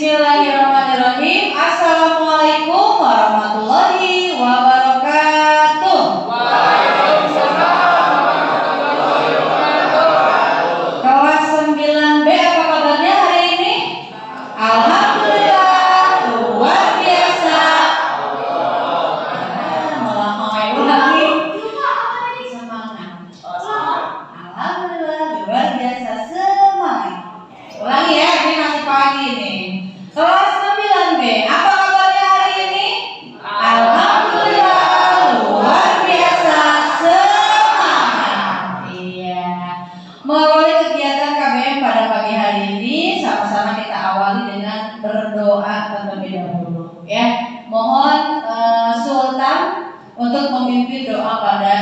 Bismillahirrahmanirrahim. Assalamualaikum warahmatullahi wabarakatuh. Waalaikumsalam warahmatullahi wabarakatuh. Kelas 9B, apa kabarnya hari ini? Alhamdulillah, luar biasa. Malah mau lagi. Semangat. Alhamdulillah, luar biasa, semangat. Ulangi ya, ini masih pagi nih. Kelas 9B, apa kabarnya hari ini? Alhamdulillah, luar biasa, semangat. Iya. Mengawali kegiatan KBM pada pagi hari ini, sama-sama kita awali dengan berdoa terlebih dahulu. Ya, mohon Sultan untuk memimpin doa pada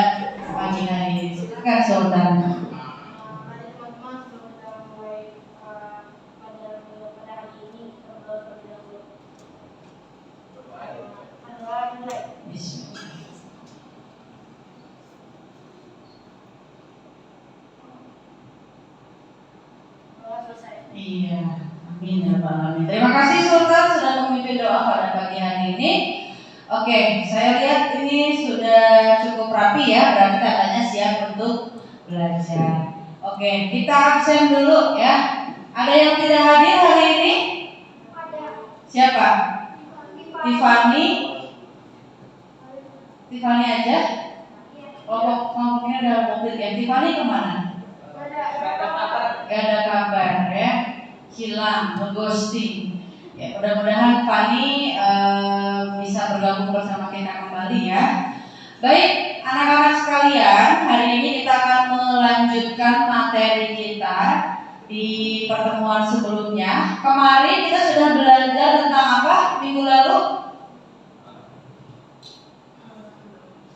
pagi hari ini. Silakan Sultan. Iya, amin ya Rabbal alamin. Terima kasih Sultan sudah memimpin doa pada pagi hari ini. Oke, saya lihat ini sudah cukup rapi ya, berarti tandanya siap untuk belajar. Oke, kita absen dulu ya. Ada yang tidak hadir hari ini? Siapa? Tiffany. Tiffany aja. Oh, mungkin ada mobil ya. Tiffany kemana? Gak ada kabar ya. Hilang, ngeghosting. Ya, mudah-mudahan Fani bisa bergabung bersama kita kembali ya. Baik, anak-anak sekalian, hari ini kita akan melanjutkan materi kita di pertemuan sebelumnya. Kemarin kita sudah belajar tentang apa minggu lalu?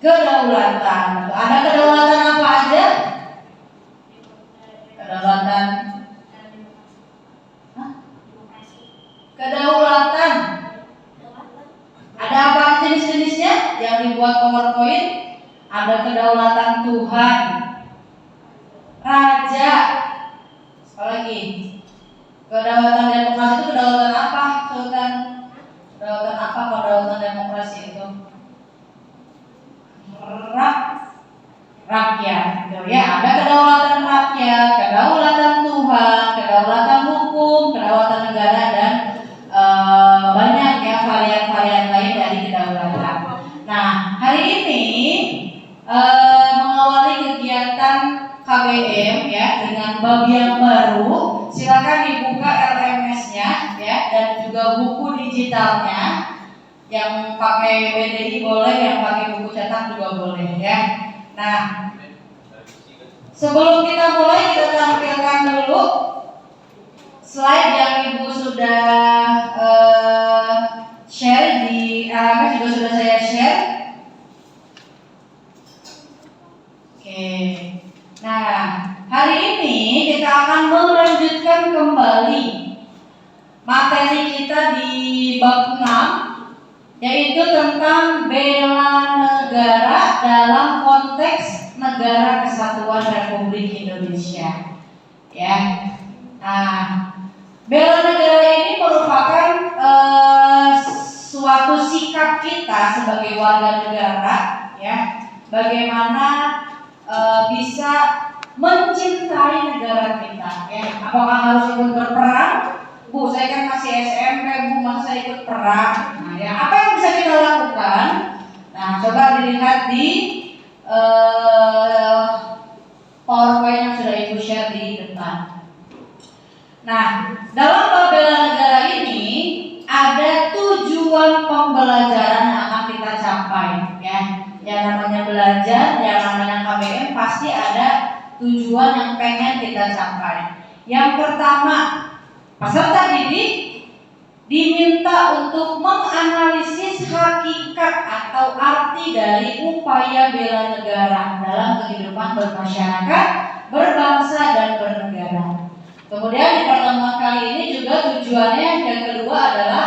Kedaulatan. Ada kedaulatan apa aja? Kedaulatan. Kedaulatan. Ada apa jenis-jenisnya yang dibuat PowerPoint? Ada kedaulatan Tuhan, Raja. Apa lagi? Kedaulatan demokrasi itu kedaulatan apa? Sultan? Kedaulatan apa kedaulatan demokrasi itu? Rakyat. Ya, ada kedaulatan rakyat, kedaulatan Tuhan, kedaulatan hukum, kedaulatan negara dan banyak ya varian-varian lain dari kedaulatan. Nah, hari ini mengawali kegiatan KBM ya dengan bab yang baru. Silakan dibuka LMS-nya ya dan juga buku digitalnya. Yang pakai BDI boleh, yang pakai buku cetak juga boleh ya. Nah, sebelum kita mulai kita tampilkan dulu slide yang Ibu sudah share di LMS, juga sudah saya share. Oke. Nah, hari ini kita akan melanjutkan kembali materi kita di bab 6, yaitu tentang bela negara dalam konteks Negara Kesatuan Republik Indonesia. Ya. Nah, bela negara ini merupakan suatu sikap kita sebagai warga negara, ya. Bagaimana bisa mencintai negara kita, ya. Apakah harus ikut berperang? Bu, saya kan masih SMP, Bu, masa ikut perang. Nah, ya, apa yang bisa kita lakukan? Nah, coba dilihat di PowerPoint yang sudah Ibu share di depan. Nah, dalam bab bela negara ini ada tujuan pembelajaran yang akan kita capai, ya. Yang namanya belajar, yang namanya KBM pasti ada tujuan yang pengen kita capai. Yang pertama, peserta didik diminta untuk menganalisis hakikat atau arti dari upaya bela negara dalam kehidupan bermasyarakat, berbangsa, dan bernegara. Kemudian di pertemuan kali ini juga tujuannya yang kedua adalah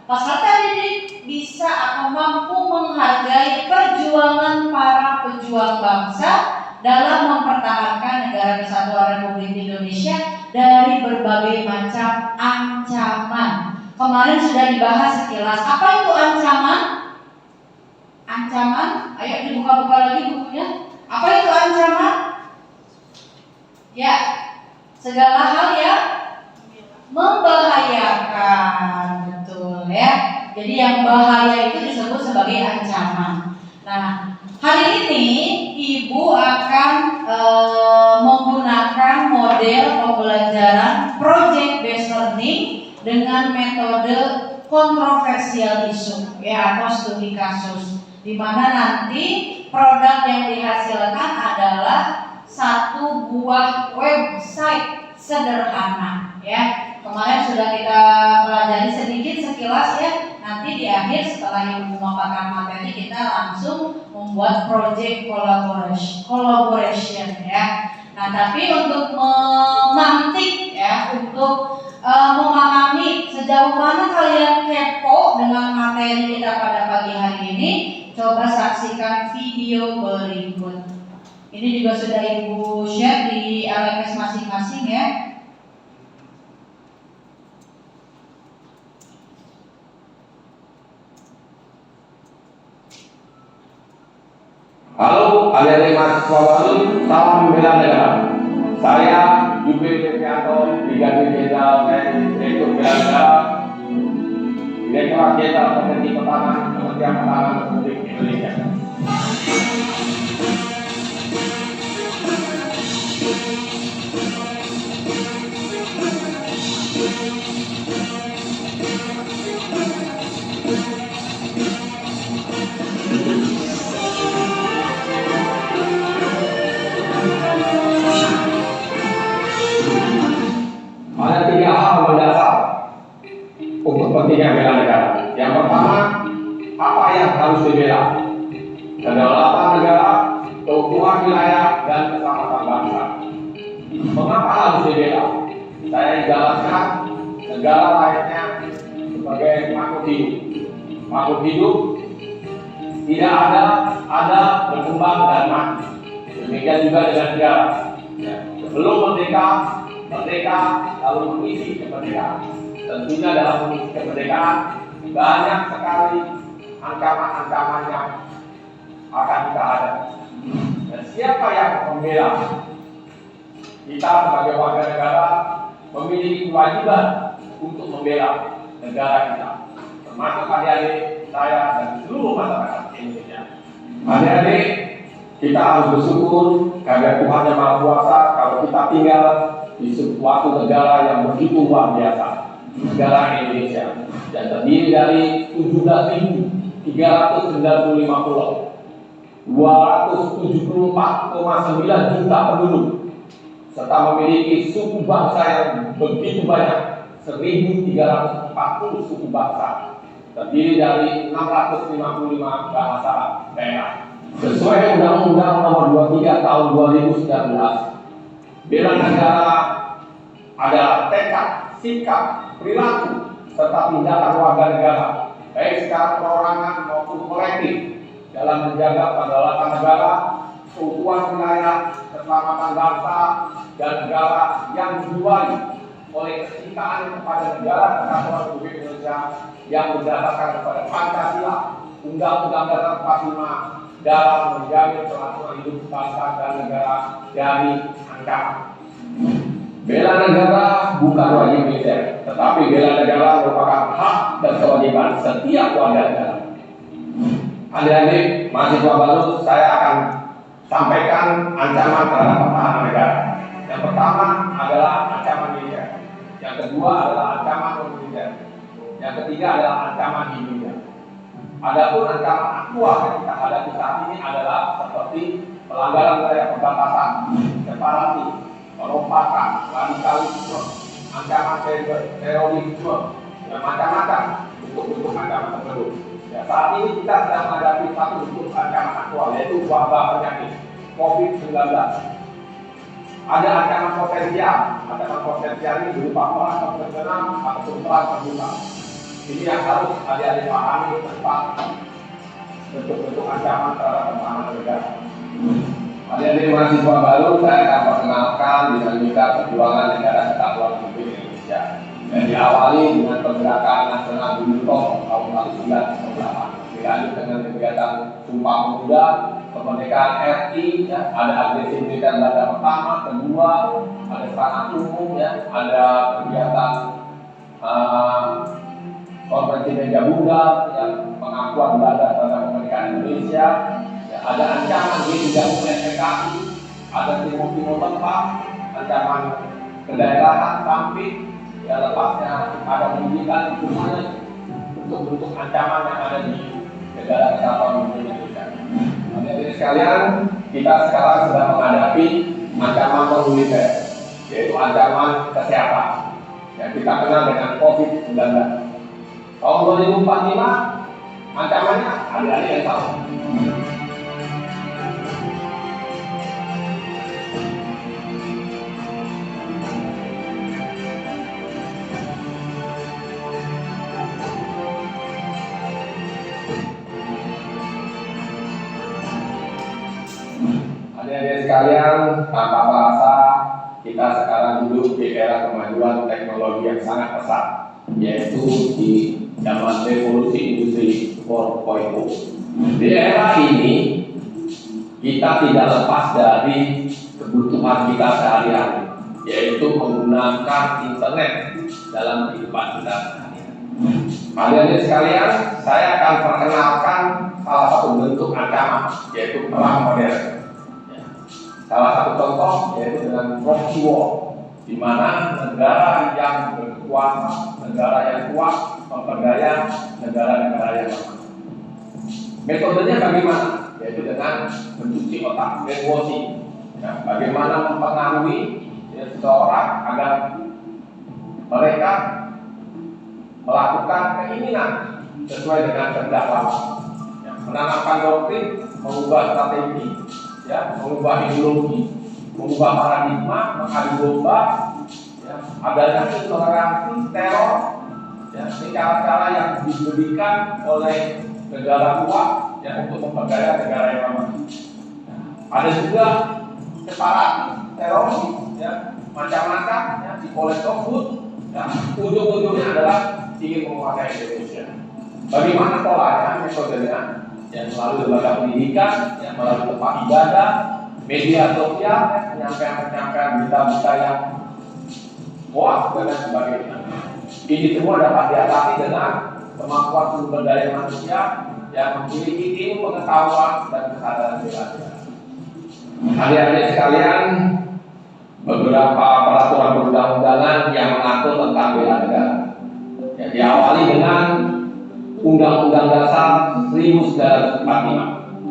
peserta didik bisa atau mampu menghargai perjuangan para pejuang bangsa dalam mempertahankan Negara Kesatuan Republik Indonesia dari berbagai macam ancaman. kemarin sudah dibahas sekilas. Apa itu ancaman? Ancaman, ayo dibuka-buka lagi bukunya. Apa itu ancaman? Ya, segala hal yang membahayakan, betul ya. Jadi yang bahaya itu disebut sebagai ancaman. Nah, hari ini Ibu akan menggunakan model pembelajaran project based learning dengan metode kontroversial isu ya, atau studi kasus, di mana nanti produk yang dihasilkan adalah satu buah website sederhana ya. Kemarin sudah kita pelajari sedikit sekilas ya. Nanti di akhir setelah Ibu memaparkan materi, kita langsung membuat project collaboration ya. Nah, tapi untuk memantik ya, untuk memahami sejauh mana kalian kepo dengan materi kita pada pagi hari ini, coba saksikan video berikut. Ini juga sudah Ibu share di LMS masing-masing ya. Halo, adik-adik mahasiswa baru, salam bela negara. Saya Yubil Devianto, Brigadir Jenderal TNI Direktur Bela Negara, Direktorat Jenderal Komisi Pertahanan, Kementerian Pertahanan Republik Indonesia. Ada 3 hal mendasar untuk pentingnya bela negara. Yang pertama, apa yang harus dibela? Kedaulatan negara, keutuhan wilayah, dan keselamatan bangsa. Mengapa harus dibela? Saya jelaskan, negara lainnya sebagai makhluk hidup. Makhluk hidup tidak ada, berkembang dan mati. Demikian juga dengan negara. Sebelum merdeka lalu mengisi kemerdekaan. Tentunya dalam mengisi kemerdekaan banyak sekali ancaman-ancaman yang akan kita hadapi. Dan siapa yang membela? Kita sebagai warga negara memiliki kewajiban untuk membela negara kita, termasuk adik-adik saya dan seluruh masyarakat Indonesia. Adik-adik, kita harus bersyukur karena Tuhan Yang Maha Kuasa kalau kita tinggal di suatu negara yang begitu luar biasa, negara Indonesia, yang terdiri dari 17.395 pulau, 274,9 juta penduduk, serta memiliki suku bangsa yang begitu banyak, 1.340 suku bangsa, terdiri dari 655 bahasa daerah. Sesuai Undang-Undang Nomor 23 Tahun 2019, bela negara adalah tekad, sikap, perilaku, serta tindakan warga negara, baik secara perorangan maupun kolektif, dalam menjaga kedaulatan negara, keutuhan wilayah, keselamatan bangsa, dan negara yang dijuali oleh kecintaan kepada negara Kesatuan Republik Indonesia yang berdasarkan kepada Pancasila, Undang-Undang Dasar 45, dalam menjamin kelangsungan hidup bangsa dan negara dari ancaman. Bela negara bukan wajib militer, tetapi bela negara merupakan hak dan kewajiban setiap warga negara. Adik-adik mahasiswa baru, saya akan sampaikan ancaman terhadap pertahanan negara. Yang pertama adalah ancaman militer, yang kedua adalah ancaman non-militer, yang ketiga adalah ancaman hibrid. Adapun ancaman aktual yang kita hadapi saat ini adalah seperti pelanggaran wilayah perbatasan, separatis, perompakan, radikalisme, ancaman terorisme, dan macam-macam bentuk-bentuk ancaman tersebut. Ya, saat ini kita sedang menghadapi satu bentuk ancaman aktual, yaitu wabah penyakit COVID-19. Ada ancaman potensial ini berupa perang konvensional ataupun perang terbuka. Ini yang harus adik-adik pahami tentang bentuk-bentuk ancaman terhadap pertahanan negara. Adik-adik mahasiswa baru, saya akan perkenalkan dinamika perjuangan negara Kesatuan Republik Indonesia. Dan diawali dengan pergerakan nasional Bintong tahun 1948, dilanjut dengan kegiatan Sumpah Pemuda, kemerdekaan RI, ya, ada agresi militer Belanda pertama, kedua, ada serangan umum, ya, ada kegiatan konferensi meja bundar, yang pengakuan Belanda terhadap kemerdekaan Indonesia, ya, ada ancaman digabung PKI, ada timur-timur lembah, ancaman kedaerahan samping, ya lepasnya ada pendidikan semuanya bentuk-bentuk ancaman yang ada di negara kesatuan Indonesia. Hadirin sekalian, kita sekarang sedang menghadapi ancaman non-militer, yaitu ancaman kesehatan yang kita kenal dengan COVID-19. Tahun 2045, ancamannya adik-adik yang tahu. Adik-adik sekalian, tanpa terasa kita sekarang duduk di era kemajuan teknologi yang sangat pesat, yaitu di zaman revolusi industri 4.0. Di era ini kita tidak lepas dari kebutuhan kita sehari-hari, yaitu menggunakan internet dalam kehidupan kita sehari-hari. Adik-adik sekalian, saya akan perkenalkan salah satu bentuk ancaman, yaitu perang modern. Salah satu contoh yaitu dengan proxy war, di mana negara yang berkuasa, negara yang kuat, memperdaya negara-negara yang lemah. Metodenya bagaimana? Yaitu dengan mencuci otak, brainwashing. Ya, bagaimana mempengaruhi seseorang agar mereka melakukan keinginan sesuai dengan kehendak lawan. Ya, menanamkan doktrin, mengubah strategi, ya, mengubah ideologi, mengubah paradigma, mengadu domba, ya, adanya intoleransi, teror, ya, cara-cara yang diberikan oleh negara kuat, ya, untuk memperdaya negara yang lemah. Ya, ada juga separatis, teroris, ya, macam-macam, ya, di Togut, ya, ujung-ujungnya adalah ingin menguasai Indonesia. Bagaimana polanya, metodenya? Yang melalui lembaga pendidikan, yang melalui tempat ibadah, media sosial, penyampaian berita-berita yang hoax dan sebagainya. Ini semua dapat diatasi dengan kemampuan sumber daya manusia yang memiliki ilmu pengetahuan dan kesadaran bela-diri. Adik-adik sekalian, beberapa peraturan perundang-undangan yang mengatur tentang bela negara. Ya, diawali dengan Undang-Undang Dasar 1945,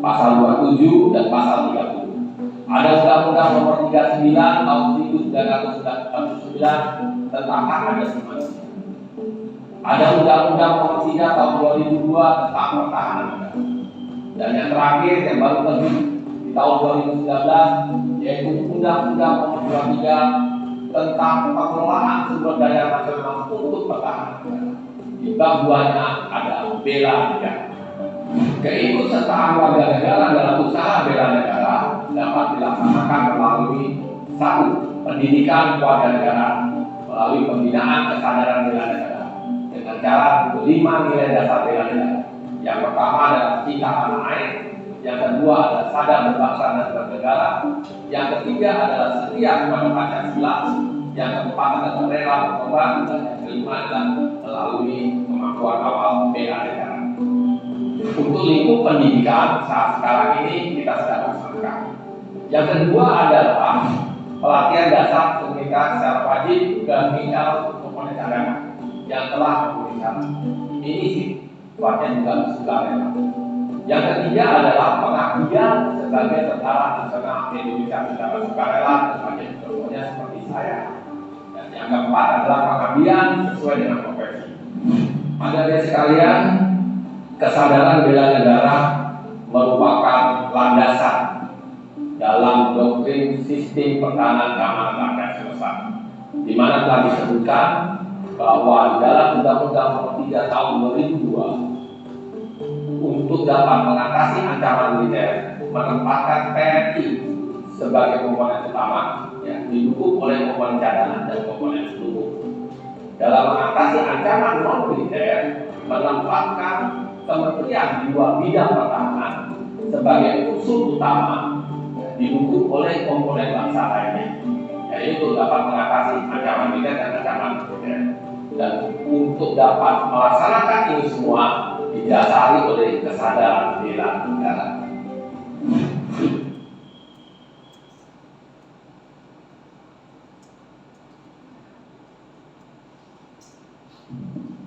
Pasal 27 dan Pasal 30. Ada Undang-Undang Nomor 39 Tahun 1949 tentang hak asasi manusia. Ada Undang-Undang Nomor 3 Tahun 2002 tentang pertahanan negara. Dan yang terakhir yang baru terbit di tahun 2019 yaitu Undang-Undang Nomor 23 tentang pengelolaan sumber daya nasional untuk pertahanan negara. Di bab 2-nya ada bela negara. Keikutsertaan warga negara dalam usaha bela negara dapat dilaksanakan melalui 1. Pendidikan warga negara melalui pembinaan kesadaran bela negara dengan cara 5 nilai dasar bela negara. Yang pertama adalah cinta tanah air, yang kedua adalah sadar berbangsa dan bernegara, yang ketiga adalah setia kepada Pancasila, yang keempat adalah rela berkorban, dan yang kelima adalah melalui kemampuan awal bela negara. Untuk lingkup pendidikan saat sekarang ini kita sedang laksanakan. Yang kedua adalah pelatihan dasar pernikahan secara wajib dan minimal komponen cadangan yang telah memenuhi syarat. Ini sih sifatnya juga sukarela. Yang ketiga adalah pengabdian sebagai tentara nasional Indonesia secara sukarela sebagai contohnya seperti saya. Dan yang keempat adalah pengabdian sesuai dengan profesi. Adik-adik sekalian, kesadaran bela negara merupakan landasan dalam doktrin sistem pertahanan keamanan rakyat semesta, di mana telah disebutkan bahwa di dalam Undang-Undang Nomor 3 Tahun 2002 untuk dapat mengatasi ancaman militer menempatkan TNI sebagai komponen utama, ya, didukung oleh komponen cadangan dan komponen pendukung. dalam mengatasi ancaman non-militer menempatkan Kementerian di dua bidang pertahanan sebagai unsur utama didukung oleh komponen bangsa lainnya, yaitu dapat mengatasi ancaman militer dan ancaman non-militer. Dan untuk dapat melaksanakan ini semua didasari oleh kesadaran bela negara.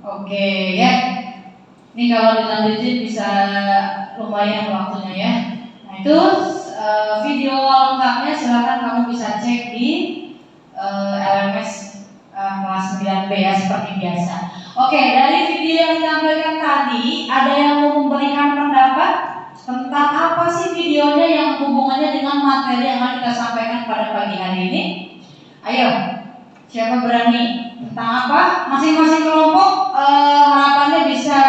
Oke ya, ini kalau dilanjutin bisa lumayan waktunya ya. Nah itu video lengkapnya silahkan kamu bisa cek di LMS kelas 9B ya seperti biasa. Oke, dari video yang ditampilkan tadi ada yang mau memberikan pendapat tentang apa sih videonya yang hubungannya dengan materi yang akan kita sampaikan pada pagi hari ini? Ayo, siapa berani? Tentang apa? Masing-masing kelompok harapannya bisa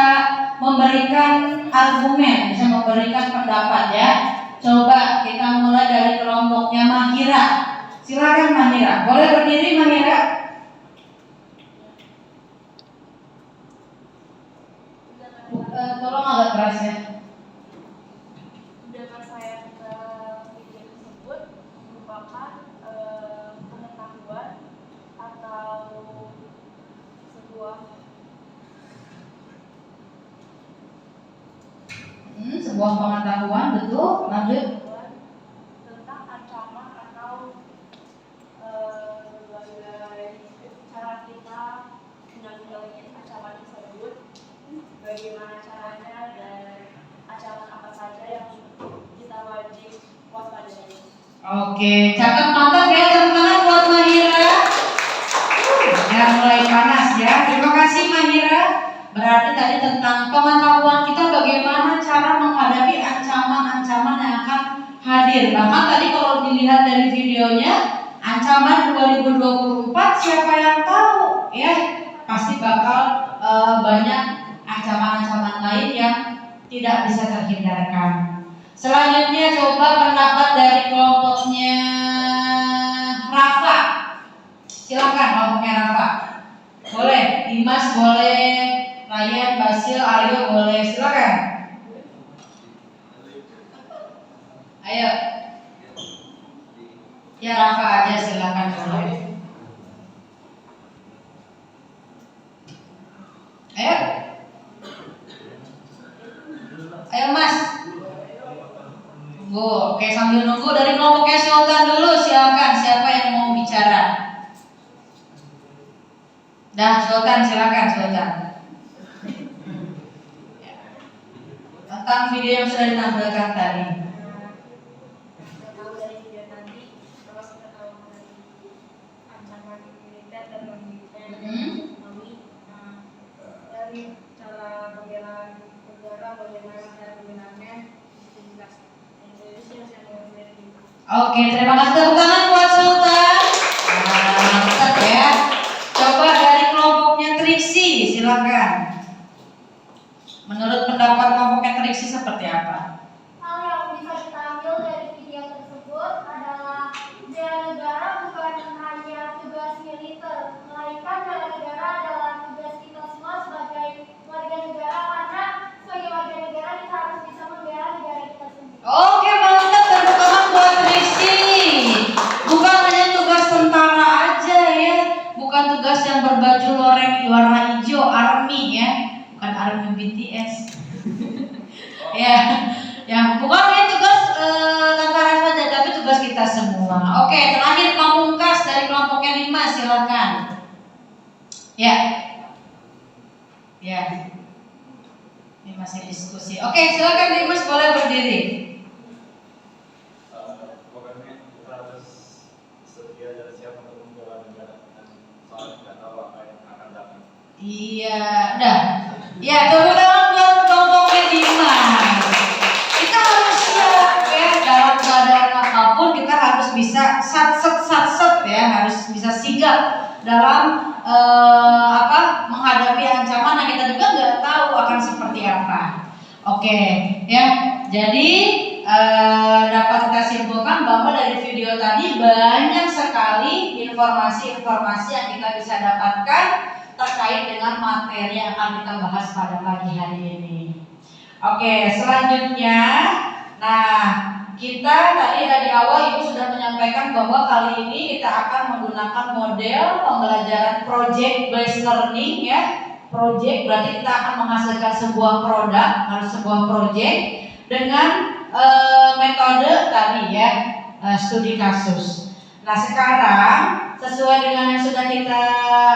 memberikan argumen, bisa memberikan pendapat ya. Coba kita mulai dari kelompoknya Mahira. Silakan Mahira. Boleh berdiri Mahira? Tolong agak keras ya. Pendapat saya ke video tersebut merupakan pengetahuan atau sebuah pengetahuan, betul. Lanjut. tentang ancaman atau berbagai cara kita menanggulangi ancaman tersebut, bagaimana caranya dan ancaman apa saja yang kita wajib waspadai. Oke, cakep, mantap ya teman-teman buat Mahira. Ya mulai panas ya. Terima kasih Mahira. Berarti tadi tentang pengetahuan kita bagaimana cara menghadapi ancaman-ancaman yang akan hadir. Bahkan tadi kalau dilihat dari videonya, ancaman 2024 siapa yang tahu ya, pasti bakal banyak ancaman-ancaman lain yang tidak bisa terhindarkan. Selanjutnya coba pendapat dari kelompoknya Rafa. Silakan kelompoknya Rafa. Boleh, Dimas boleh, Ryan, Basil, Aryo boleh, silakan. Ayo. Ya Rafa aja silakan boleh. Ayo. Ayo Mas. Tunggu. Oke, sambil nunggu dari kelompoknya Sultan dulu, silakan siapa yang mau bicara. Dah, Sultan silakan Sultan. Tentang video yang sudah ditampilkan tadi. Tahu dari video tadi bahwa kita tahu mengenai ancaman militer dan non militer, ekonomi, dari cara pembelaan negara, bagaimana cara pembelaannya itu dijelaskan. Itu sih yang saya mau dari itu. Oke, terima kasih, tepuk tangan buat Sultan. Mantap ya. Coba dari kelompoknya Triksi, silakan. Menurut pendapat kelompoknya Triksi seperti apa? Hal yang bisa kita ambil dari video tersebut adalah bela negara bukan hanya tugas militer, melainkan bela negara adalah tugas kita semua sebagai warga negara, karena sebagai warga negara kita harus bisa membela negara kita sendiri. Oke, mantap, tepuk tangan buat Triksi. Bukan hanya tugas tentara aja ya, bukan tugas yang berbaju loreng warna hijau, army ya, bukan army BTS. ya, bukan hanya tugas tentara saja, tapi tugas kita semua. Oke, terakhir pamungkas dari kelompoknya 5, silakan. Ya. Ini masih diskusi. Oke, silakan Dimas, boleh berdiri. Pokoknya kita harus setia dan siap untuk membela negara, dan soalnya tidak tahu apa yang akan datang. Iya, dah. Ya, tepuk tangan buat kelompoknya Dimas. Kita harus siap ya, dalam keadaan apapun kita harus bisa satset ya, harus bisa sigap dalam menghadapi ancaman yang kita juga nggak tahu akan seperti apa. Oke, ya. Jadi dapat kita simpulkan bahwa dari video tadi banyak sekali informasi-informasi yang kita bisa dapatkan dengan materi yang akan kita bahas pada pagi hari ini. Oke, selanjutnya, nah kita tadi dari awal Ibu sudah menyampaikan bahwa kali ini kita akan menggunakan model pembelajaran project based learning ya. Project berarti kita akan menghasilkan sebuah produk atau sebuah project dengan metode tadi ya, studi kasus. Nah sekarang sesuai dengan yang sudah kita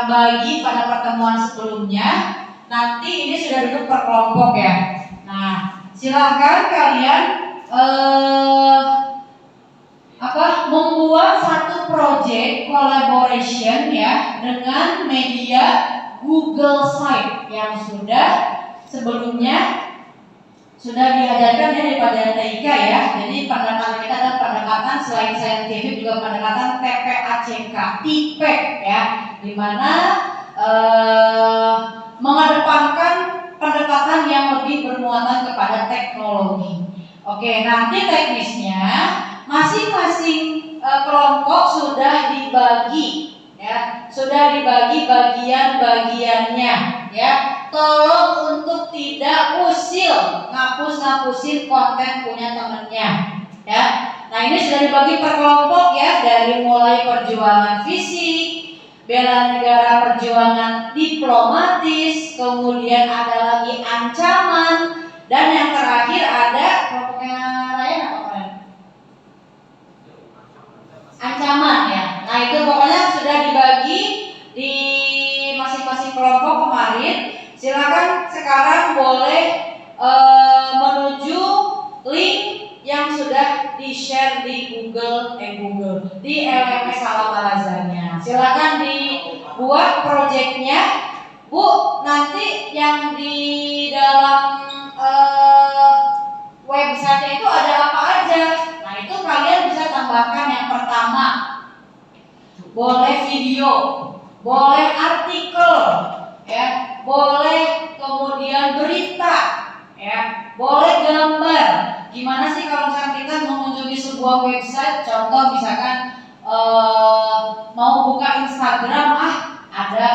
bagi pada pertemuan sebelumnya, nanti ini sudah duduk per kelompok ya. Nah silakan kalian membuat satu project collaboration ya dengan media Google Site yang sudah sebelumnya sudah diajarkan ya di pelajaran TIK ya. Jadi pendekatan kita adalah pendekatan selain saintifik juga pendekatan TPACK, TIPEC ya, dimana mengedepankan pendekatan yang lebih bermuatan kepada teknologi. Oke, nanti teknisnya masing-masing kelompok sudah dibagi ya, sudah dibagi bagian-bagiannya ya. Tolong untuk tidak usil ngapus-ngapusin konten punya temennya ya. Nah ini sudah dibagi per kelompok ya, dari mulai perjuangan fisik, bela negara, perjuangan diplomatis, kemudian ada lagi ancaman, dan yang terakhir ada kelompoknya Ryan apa kalian? Ancaman ya. Nah itu pokoknya sudah dibagi di masing-masing kelompok kemarin. Silakan sekarang boleh menuju link yang sudah di-share di Google di LMS Al-Azharnya. Silakan dibuat proyeknya, Bu. Nanti yang di dalam website itu ada apa aja. Nah itu kalian bisa tambahkan yang pertama, boleh video, boleh artikel, ya, boleh kemudian berita, ya, boleh gambar. Gimana sih kalau misalkan kita mengunjungi sebuah website, contoh misalkan mau buka Instagram, ada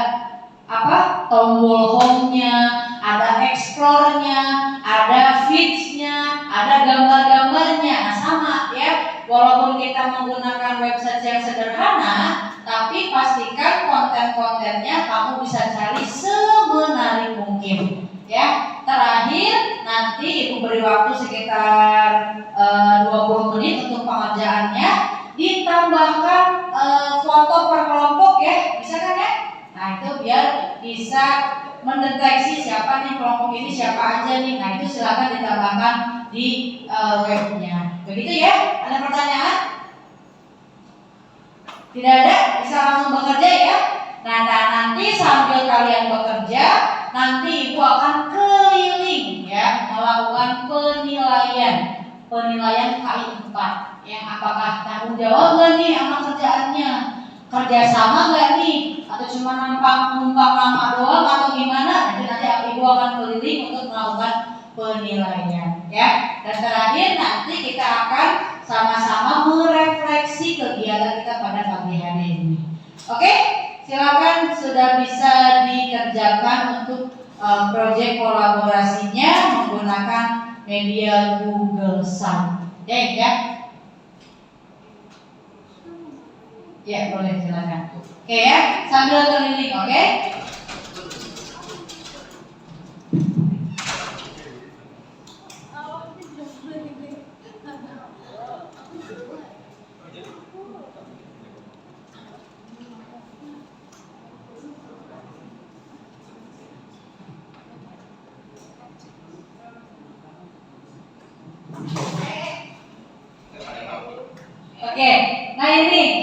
apa? Tombol home-nya, ada explore-nya, ada feeds-nya, ada gambar-gambarnya. Nah, sama ya. Walaupun kita menggunakan website yang sederhana, tapi pastikan konten-kontennya kamu bisa cari semenarik mungkin. Ya, terakhir nanti Ibu beri waktu sekitar 20 menit untuk pengerjaannya. Ditambahkan foto per kelompok ya, bisa kan ya? Nah itu biar bisa mendeteksi siapa nih kelompok ini, siapa aja nih. Nah itu silakan ditambahkan di webnya. Begitu ya? Ada pertanyaan? Tidak ada? Bisa langsung bekerja ya? Nah nanti sambil kalian bekerja, nanti Ibu akan keliling ya, melakukan penilaian KI 4 yang apakah tanggung jawab gak nih sama kerjaannya, kerjasama gak nih, atau cuma numpang nama doang atau gimana. Nanti Ibu akan keliling untuk melakukan penilaian ya. Dan terakhir nanti kita akan sama-sama merefleksi kegiatan kita pada pagi hari ini. Oke, silakan sudah bisa dikerjakan untuk proyek kolaborasinya menggunakan media Google Site. Ya. Ya, boleh silakan. Oke ya, sambil keliling, oke? Oke, nah ini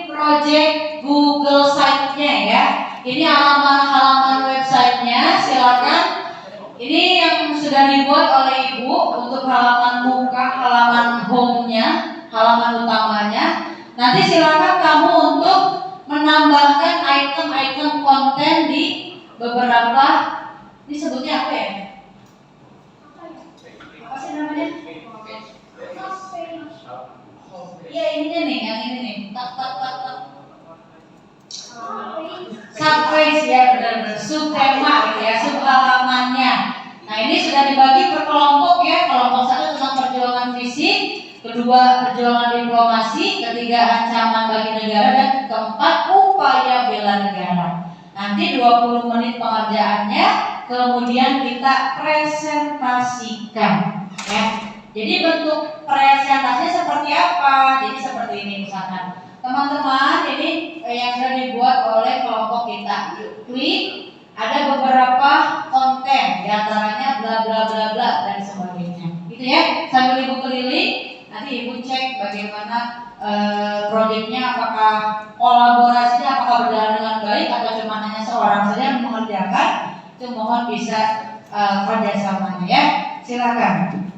project Google Site-nya ya. Ini halaman websitenya, silakan. Ini yang sudah dibuat oleh Ibu untuk halaman muka, halaman home-nya, halaman utamanya. Nanti silakan kamu untuk menambahkan item-item konten di beberapa, ini sebutnya apa ya? Apa sih namanya? Iya ininya nih, yang ini nih. Tak. Subphrase ya, benar-benar. subtema gitu ya, subhalamannya. Nah ini sudah dibagi per kelompok ya. Kelompok 1 tentang perjuangan fisik, kedua perjuangan diplomasi, ketiga ancaman bagi negara, dan keempat upaya bela negara. Nanti 20 menit pengerjaannya, kemudian kita presentasikan ya. Jadi bentuk presentasinya seperti apa? Jadi seperti ini misalkan. Teman-teman, ini yang sudah dibuat oleh kelompok kita. Klik, ada beberapa konten, diantaranya bla bla bla bla dan sebagainya. Gitu ya. Sambil ibu keliling, nanti ibu cek bagaimana proyeknya, apakah kolaborasinya apakah berjalan dengan baik atau cuma hanya seorang saja yang mengerjakan. Itu mohon bisa kerjasamanya ya. Silakan.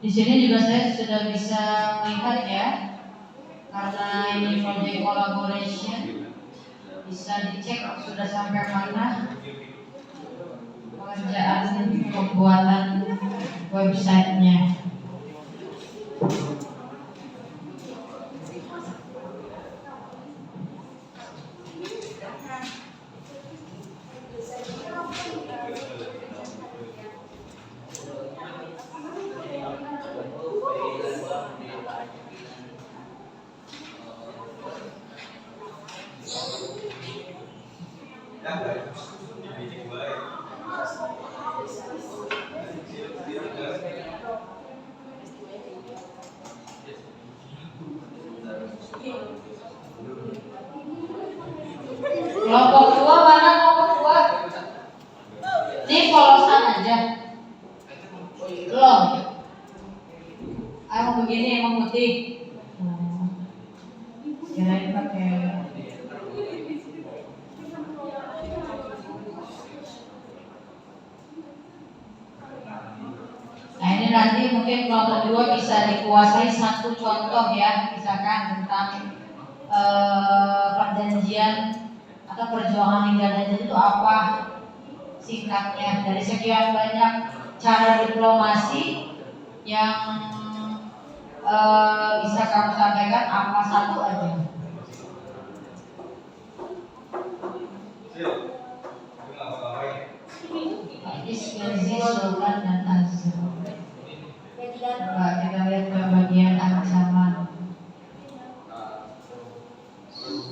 Di sini juga saya sudah bisa melihat ya, karena ini project collaboration, bisa dicek sudah sampai mana pengerjaan pembuatan websitenya. Kelompok dua mana kelompok dua? Ini polosan aja. Belum. Emang begini emang putih. Kirain pakai. mungkin kelompok 2 bisa dikuasai satu contoh ya, misalkan tentang perjanjian atau perjuangan hingga derajat itu apa singkatnya. Dari sekian banyak cara diplomasi yang bisa kamu sampaikan, apa satu aja? Diskusi, slogan, dan azam. Coba kita lihat ke bagian ancaman.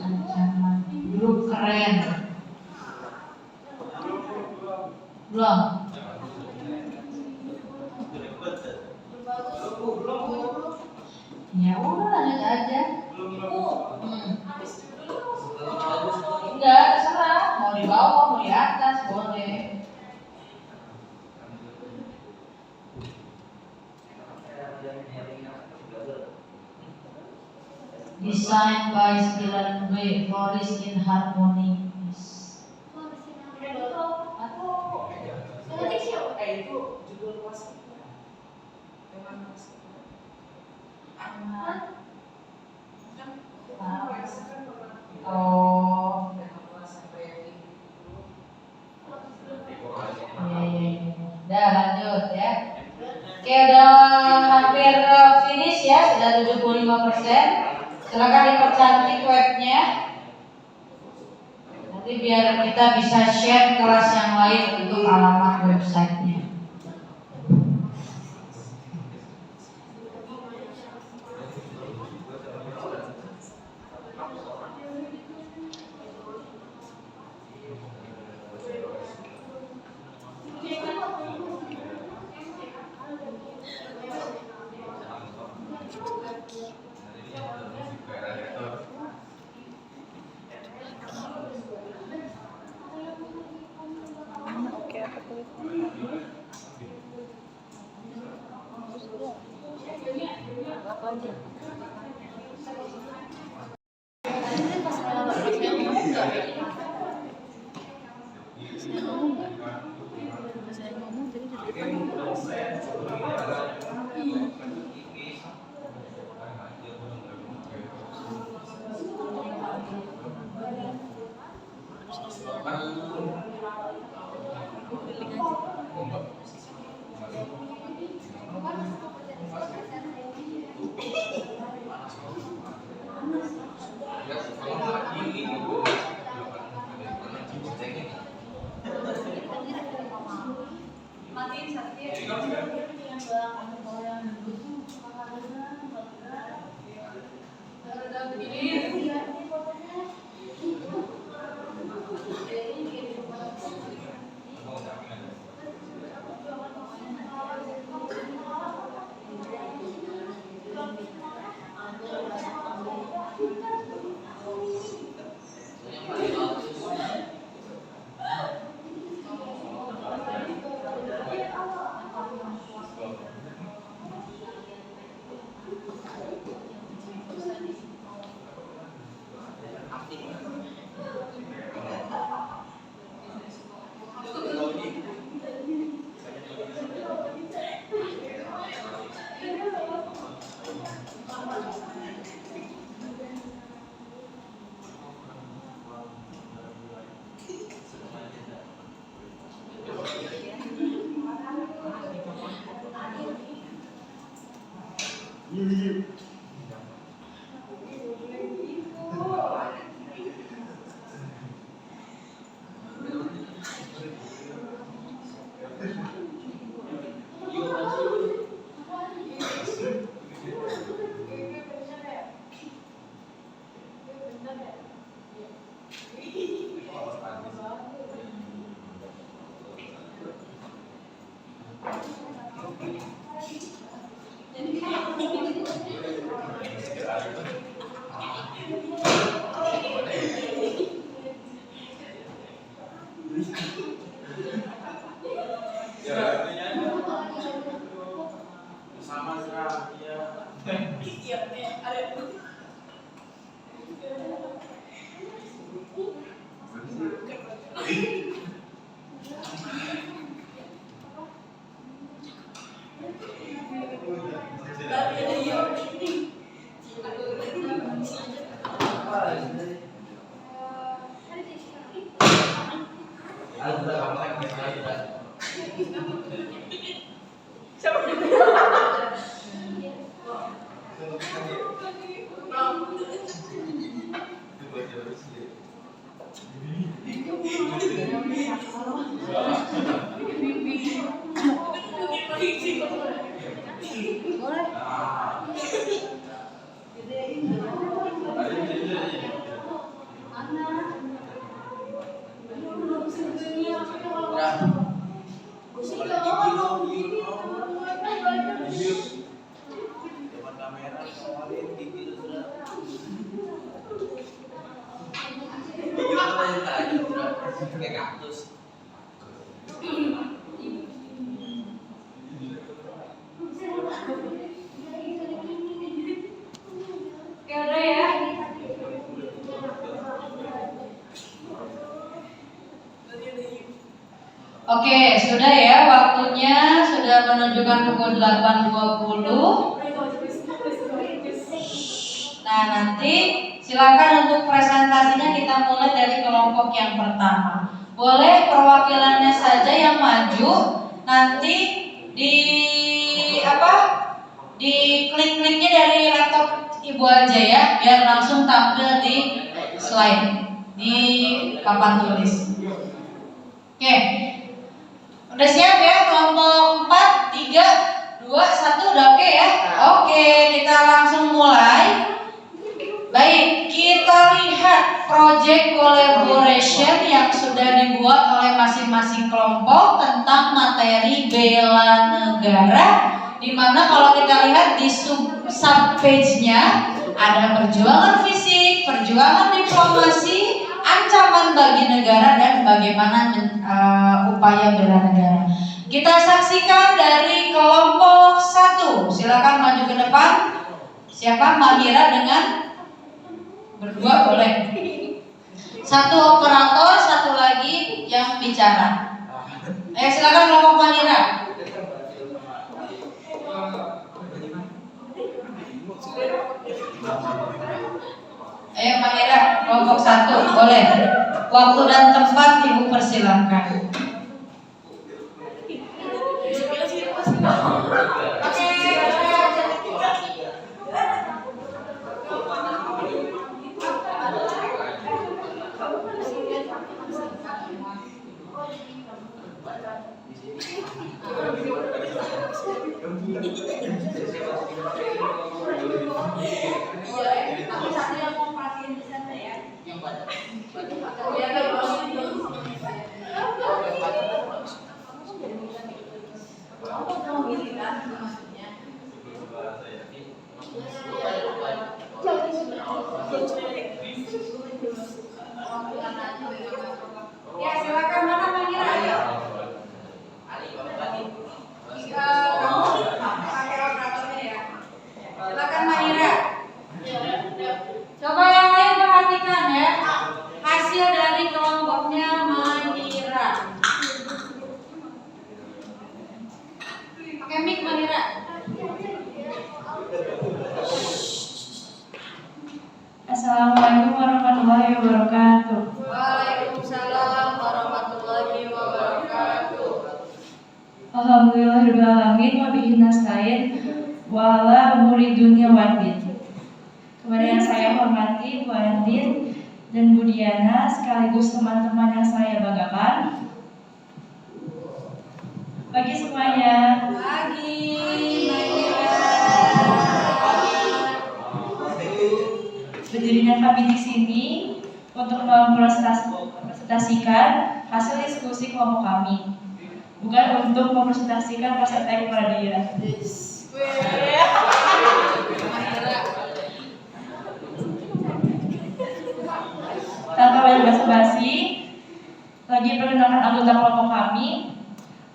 Ancaman. Grup keren. Belum. Ya udah lanjut aja. Enggak, terserah. Mau di bawah, mau di atas, boleh. Designed by Skilan B, Flourish in Harmony. Itu judul kelas tema kelas Oh, udah lanjut ya. Oke, udah hampir finish ya, sudah 75%. Silakan dipercantik webnya. Nanti biar kita bisa share kelas yang lain untuk alamat websitenya. Oke, udah ya. Oke, sudah ya, waktunya sudah menunjukkan pukul 8.20. Nah, nanti silakan untuk presentasinya kita mulai dari kelompok yang pertama. Boleh perwakilannya saja yang maju, nanti di klik-kliknya dari laptop Ibu aja ya, biar langsung tampil di slide, di papan tulis. Oke. Udah siap ya kelompok 4, 3, 2, 1 udah oke ya? Oke, kita langsung mulai. Baik, kita lihat project collaboration yang sudah dibuat oleh masing-masing kelompok tentang materi bela negara, di mana kalau kita lihat di sub-page-nya ada perjuangan fisik, perjuangan diplomasi, ancaman bagi negara, dan bagaimana upaya bela negara. Kita saksikan dari kelompok 1. Silakan maju ke depan. Siapa? Mahira dengan berdua boleh. Satu operator, satu lagi yang bicara. Silakan kelompok Mahira. Mahira, kelompok 1 boleh. Waktu dan tempat Ibu persilahkan. Ya, silakan, mana Mahira? Ayo. Pakai operatornya ya. Silakan Mahira. Coba yang lain perhatikan ya. Hasil dari kelompoknya Mahira. Pakai mic Mahira. Assalamualaikum warahmatullahi wabarakatuh. Waalaikumsalam warahmatullahi wabarakatuh. Alhamdulillahirabbil alamin wa bihi nasta'in wa ala umuri dunya waddin. Kepada yang saya hormati Bu Andin dan Bu Diana sekaligus teman-teman yang saya banggakan. Pagi semuanya. Pagi. Berdirinya kami di sini untuk mempresentasikan hasil diskusi kelompok kami, bukan untuk mempresentasikan peserta yang kepada dia. Tanpa banyak basa-basi, lagi perkenalkan anggota kelompok kami.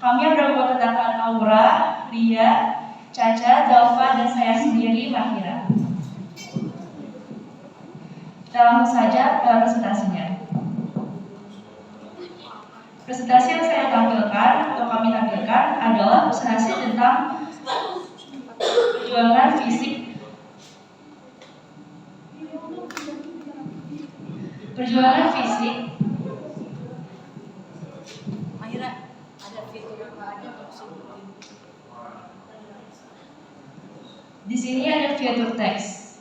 Kami ada perkenalkan Aura, Ria, Caca, Dalva, dan saya sendiri Mahira. Kita langsung saja ke presentasinya. Presentasi yang saya tampilkan atau kami tampilkan adalah presentasi tentang perjuangan fisik Perjuangan fisik. Akhirnya ada fitur apa aja untuk sebutin. Di sini ada fitur teks.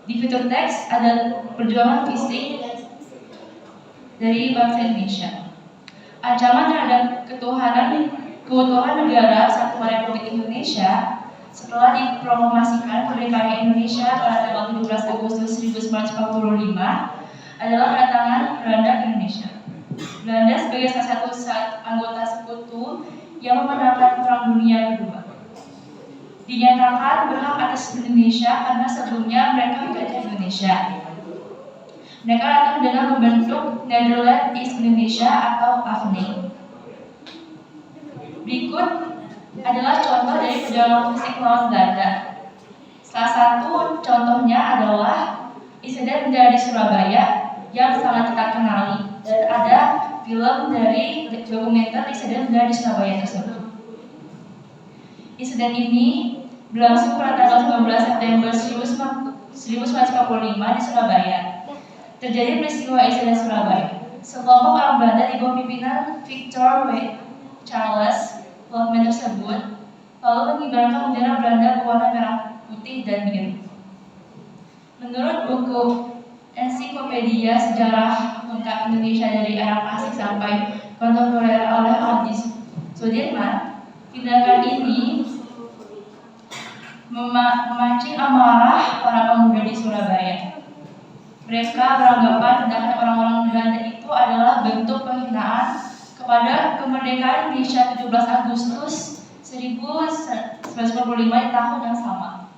Di fitur teks ada perjuangan fisik dari bangsa Indonesia. Ancaman terhadap keutuhan negara Kesatuan Republik Indonesia setelah diproklamasikan kemerdekaan Indonesia pada tanggal 17 Agustus 1945 adalah kedatangan Belanda ke Indonesia. Belanda sebagai salah satu anggota sekutu yang memenangkan Perang Dunia Kedua dinyatakan berhak atas Indonesia karena sebelumnya mereka menjajah Indonesia. Mereka datang dengan membentuk Netherlands East Indonesia atau AFNI. Berikut adalah contoh dari perjuangan fisik melawan Belanda. Salah satu contohnya adalah insiden di Surabaya yang sangat kita kenali, dan ada film dari dokumenter insiden di Surabaya tersebut. Insiden ini berlangsung pada tanggal 19 September 1945 di Surabaya. Terjadi peristiwa insiden Surabaya. Sekelompok orang Belanda di bawah pimpinan Victor W. Charles Lockman tersebut lalu mengibarkan bendera Belanda berwarna merah, putih, dan biru. Menurut buku Ensiklopedia Sejarah Lengkap Indonesia dari era klasik sampai kontemporer oleh Adi Sudirman, tindakan ini memancing amarah para pemuda di Surabaya. Mereka beranggapan tindakan orang-orang Belanda itu adalah bentuk penghinaan kepada kemerdekaan Indonesia 17 Agustus 1945 di tahun yang sama.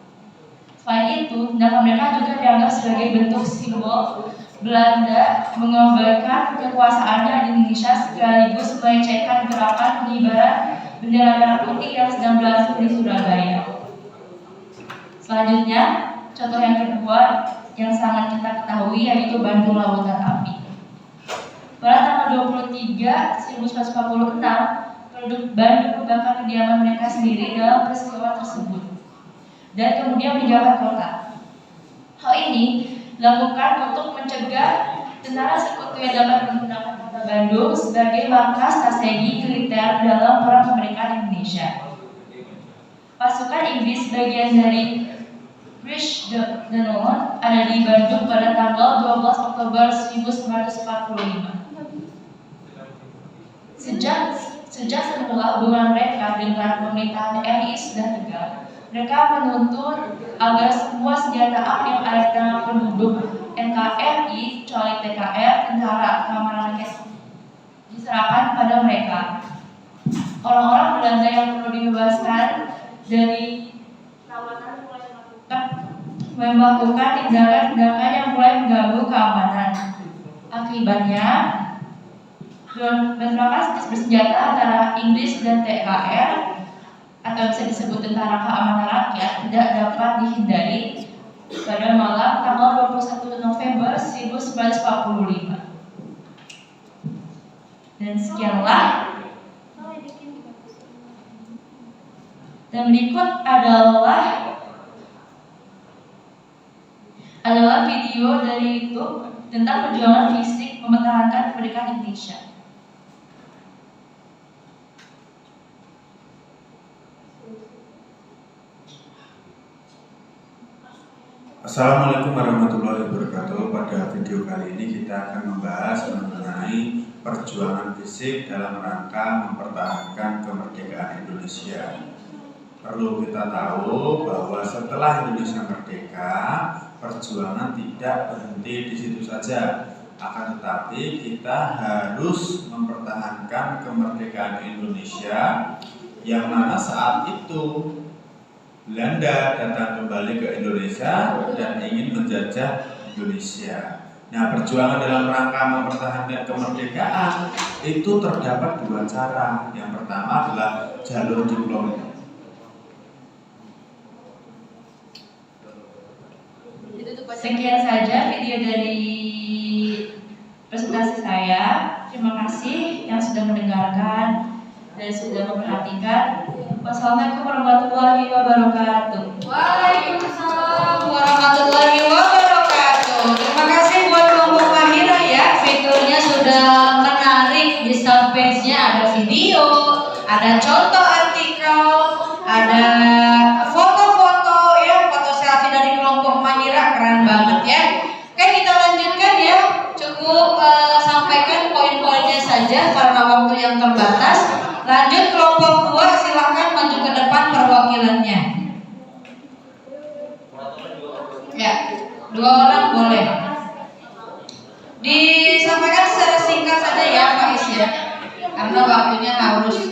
Selain itu, tindakan mereka juga dianggap sebagai bentuk simbol Belanda mengabaikan kekuasaannya di Indonesia sekaligus melecehkan gerakan pengibaran bendera merah putih yang sedang berlangsung di Surabaya. Selanjutnya, contoh yang kedua yang sangat kita ketahui yaitu Bandung Lautan Api. Pada tanggal 23 1946, penduduk Bandung membakar kediaman mereka sendiri dalam peristiwa tersebut dan kemudian menjabat kota. Hal ini dilakukan untuk mencegah tentara sekutu yang dapat menggunakan kota Bandung sebagai markas strategi militer dalam perang kemerdekaan Indonesia. Pasukan Inggris bagian dari British Danone ada di Bandung pada tanggal 12 Oktober 1945. Sejak semula hubungan mereka dengan pemerintahan RI sudah tegang, mereka menuntut agar semua senjata api yang ada di tangan penduduk NKRI, kecuali TKR, Tentara Keamanan Rakyat, diserahkan pada mereka. Orang-orang Belanda yang perlu dibebaskan dari rawatan mulai melakukan tindakan-tindakan yang mulai mengganggu keamanan. Akibatnya, bentrokan bersenjata antara Inggris dan TKR atau bisa disebut Tentara Keamanan Rakyat tidak dapat dihindari pada malam tanggal 21 November 1945. Dan sekianlah. Dan berikut adalah video dari YouTube tentang perjuangan fisik mempertahankan kemerdekaan Indonesia. Assalamualaikum warahmatullahi wabarakatuh. Pada video kali ini kita akan membahas mengenai perjuangan fisik dalam rangka mempertahankan kemerdekaan Indonesia. Perlu kita tahu bahwa setelah Indonesia merdeka, perjuangan tidak berhenti di situ saja. Akan tetapi kita harus mempertahankan kemerdekaan Indonesia yang mana saat itu Belanda datang kembali ke Indonesia dan ingin menjajah Indonesia. Nah, perjuangan dalam rangka mempertahankan kemerdekaan itu terdapat dua cara. Yang pertama adalah jalur diplomatik. Sekian saja video dari presentasi saya. Terima kasih yang sudah mendengarkan dan sudah memperhatikan. Wassalamualaikum warahmatullahi wabarakatuh. Waalaikumsalam warahmatullahi wabarakatuh. Terima kasih buat kelompok Mahira ya. Ada contoh artikel, ada foto-foto ya, foto selfie dari kelompok Manira, keren banget ya. Oke, kita lanjutkan ya. Cukup sampaikan poin-poinnya saja karena waktu yang terbatas. Lanjut kelompok 2, silahkan maju ke depan perwakilannya. Ya, 2 orang boleh. Disampaikan secara singkat saja ya Pak Is ya, karena waktunya harus.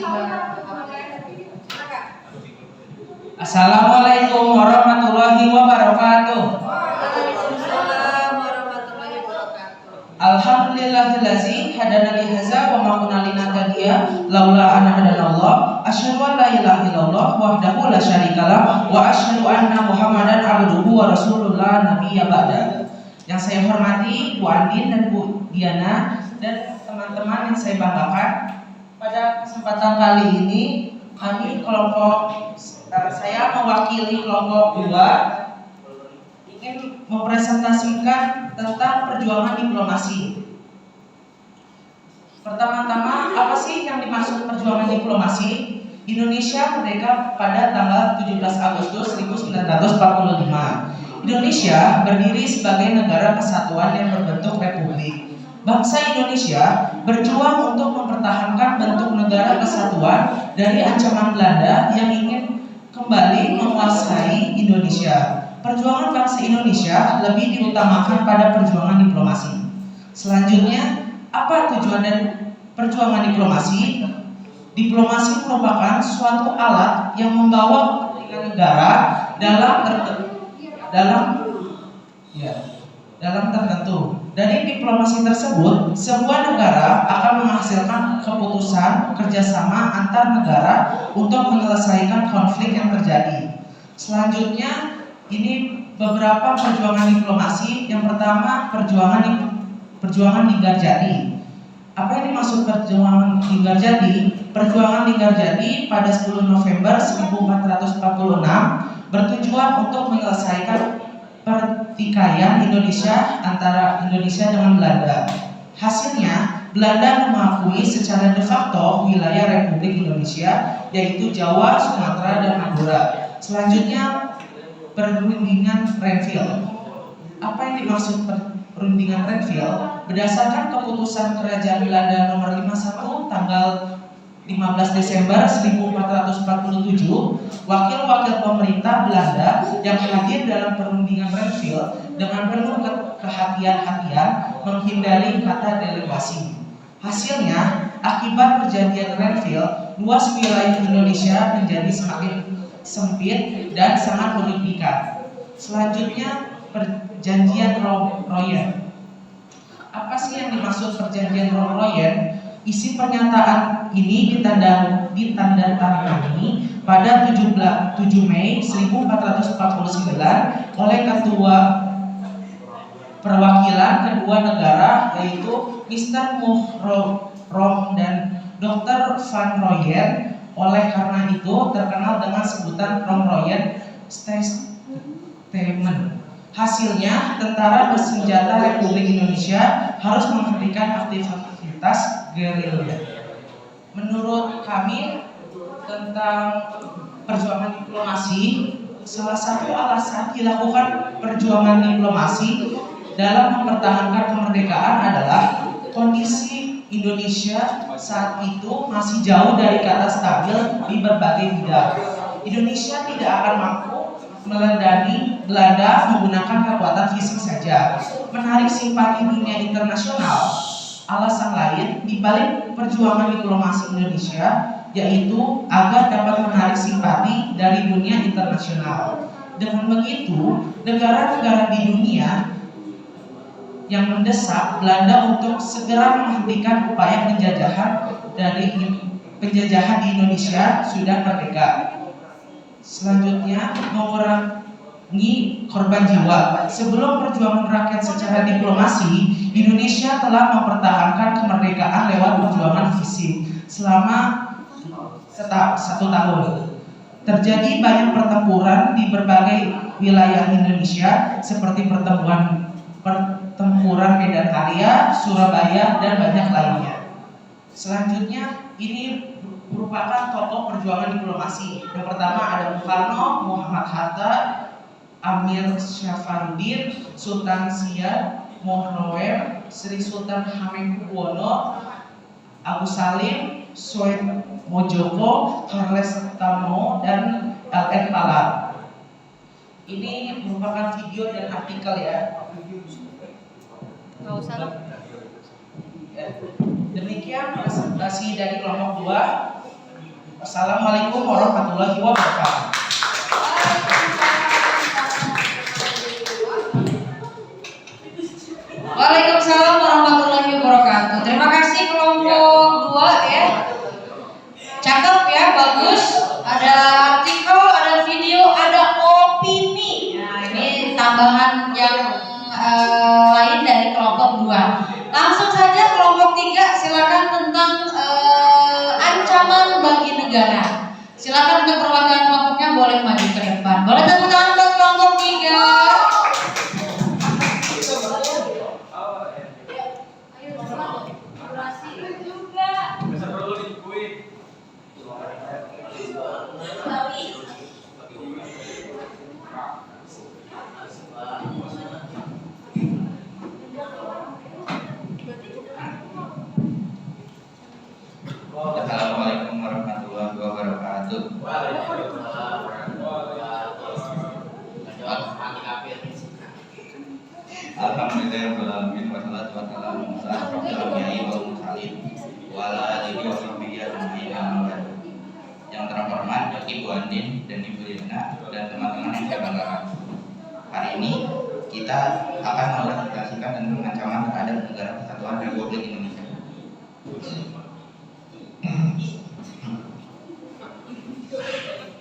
Assalamualaikum warahmatullahi wabarakatuh. Waalaikumsalam warahmatullahi wabarakatuh. Alhamdulillahillazi hadana li hadza wa ma kunna linahtadiya laula an hadanallah. Asyhadu an la ilaha illallah wahdahu la syarikalah wa asyhadu anna Muhammadan abduhu wa rasulullah nabiyya ba'da. Yang saya hormati Bu Andin dan Bu Diana dan teman-teman yang saya banggakan, pada kesempatan kali ini kami saya mewakili kelompok 2 ingin mempresentasikan tentang perjuangan diplomasi. Pertama-tama, apa sih yang dimaksud perjuangan diplomasi? Indonesia merdeka pada tanggal 17 Agustus 1945. Indonesia berdiri sebagai negara kesatuan yang berbentuk republik. Bangsa Indonesia berjuang untuk mempertahankan bentuk negara kesatuan dari ancaman Belanda yang ingin kembali menguasai Indonesia. Perjuangan bangsa Indonesia lebih diutamakan pada perjuangan diplomasi. Selanjutnya, apa tujuan dari perjuangan diplomasi? Diplomasi merupakan suatu alat yang membawa kepentingan negara dalam tertentu. Dari diplomasi tersebut, sebuah negara akan menghasilkan keputusan kerjasama antar negara untuk menyelesaikan konflik yang terjadi. Selanjutnya, ini beberapa perjuangan diplomasi. Yang pertama, perjuangan Linggarjati. Apa yang dimaksud perjuangan Linggarjati? Perjuangan Linggarjati pada 10 November 1446 bertujuan untuk menyelesaikan pertikaian Indonesia antara Indonesia dengan Belanda. Hasilnya, Belanda mengakui secara de facto wilayah Republik Indonesia, yaitu Jawa, Sumatera, dan Madura. Selanjutnya, perundingan Renville. Apa yang dimaksud perundingan Renville? Berdasarkan keputusan Kerajaan Belanda nomor 51 tanggal 15 Desember 1447, wakil-wakil pemerintah Belanda yang hadir dalam perundingan Renville dengan penuh kehati-hatian menghindari kata delegasi. Hasilnya, akibat perjanjian Renville, luas wilayah Indonesia menjadi semakin sempit dan sangat merugikan. Selanjutnya, perjanjian Royen. Apa sih yang dimaksud perjanjian Royen? Isi pernyataan ini ditandatangani pada 7 Mei 1449 oleh Ketua Perwakilan kedua negara, yaitu Mr. Muhrom dan Dr. Van Royen. Oleh karena itu terkenal dengan sebutan Rom-Royen Statement. Hasilnya, tentara bersenjata Republik Indonesia harus menghentikan aktivitas gerilya. Menurut kami tentang perjuangan diplomasi, salah satu alasan dilakukan perjuangan diplomasi dalam mempertahankan kemerdekaan adalah kondisi Indonesia saat itu masih jauh dari kata stabil di berbagai bidang. Indonesia tidak akan mampu meledani Belanda menggunakan kekuatan fisik saja. Menarik simpati dunia internasional. Alasan lain di balik perjuangan diplomasi Indonesia yaitu agar dapat menarik simpati dari dunia internasional. Dengan begitu, negara-negara di dunia yang mendesak Belanda untuk segera menghentikan upaya penjajahan di Indonesia sudah merdeka. Selanjutnya, mengurangi korban jiwa. Sebelum perjuangan rakyat secara diplomasi, Indonesia telah mempertahankan kemerdekaan lewat perjuangan fisik selama 1 tahun. Terjadi banyak pertempuran di berbagai wilayah Indonesia seperti pertempuran Medan Karya, Surabaya, dan banyak lainnya. Selanjutnya, ini merupakan tokoh perjuangan diplomasi. Yang pertama ada Bung Karno, Muhammad Hatta, Amir Syafruddin, Sultan Siak, Mohroem, Sri Sultan Hamengkubuwono, Agus Salim, Soeb Mojoko, Charles Tamo, dan LN Talar. Ini merupakan video dan artikel ya. Nggak usah lah. Demikian presentasi dari kelompok 2. Assalamualaikum warahmatullahi wabarakatuh. Waalaikumsalam warahmatullahi wabarakatuh. Terima kasih kelompok 2 ya. Cakep ya, bagus. Ada artikel, ada video, ada opini. Nah, ini tambahan yang lain dari kelompok 2. Langsung saja kelompok 3, silakan tentang ancaman bagi negara. Silakan untuk perwakilan kelompoknya boleh maju ke depan. Boleh tepuk tangan buat kelompok 3. Assalamualaikum warahmatullahi wabarakatuh. Alhamdulillahirobbilalamin wassalatu wassalamu ala asyrofil anbiya'i wal mursalin wa ala alihi wa sahbihi ajma'in. Yang terhormat Ibu Andin dan Ibu Lina dan teman-teman yang saya banggakan. Hari ini kita akan mempresentasikan tentang ancaman terhadap negara kesatuan Republik Indonesia.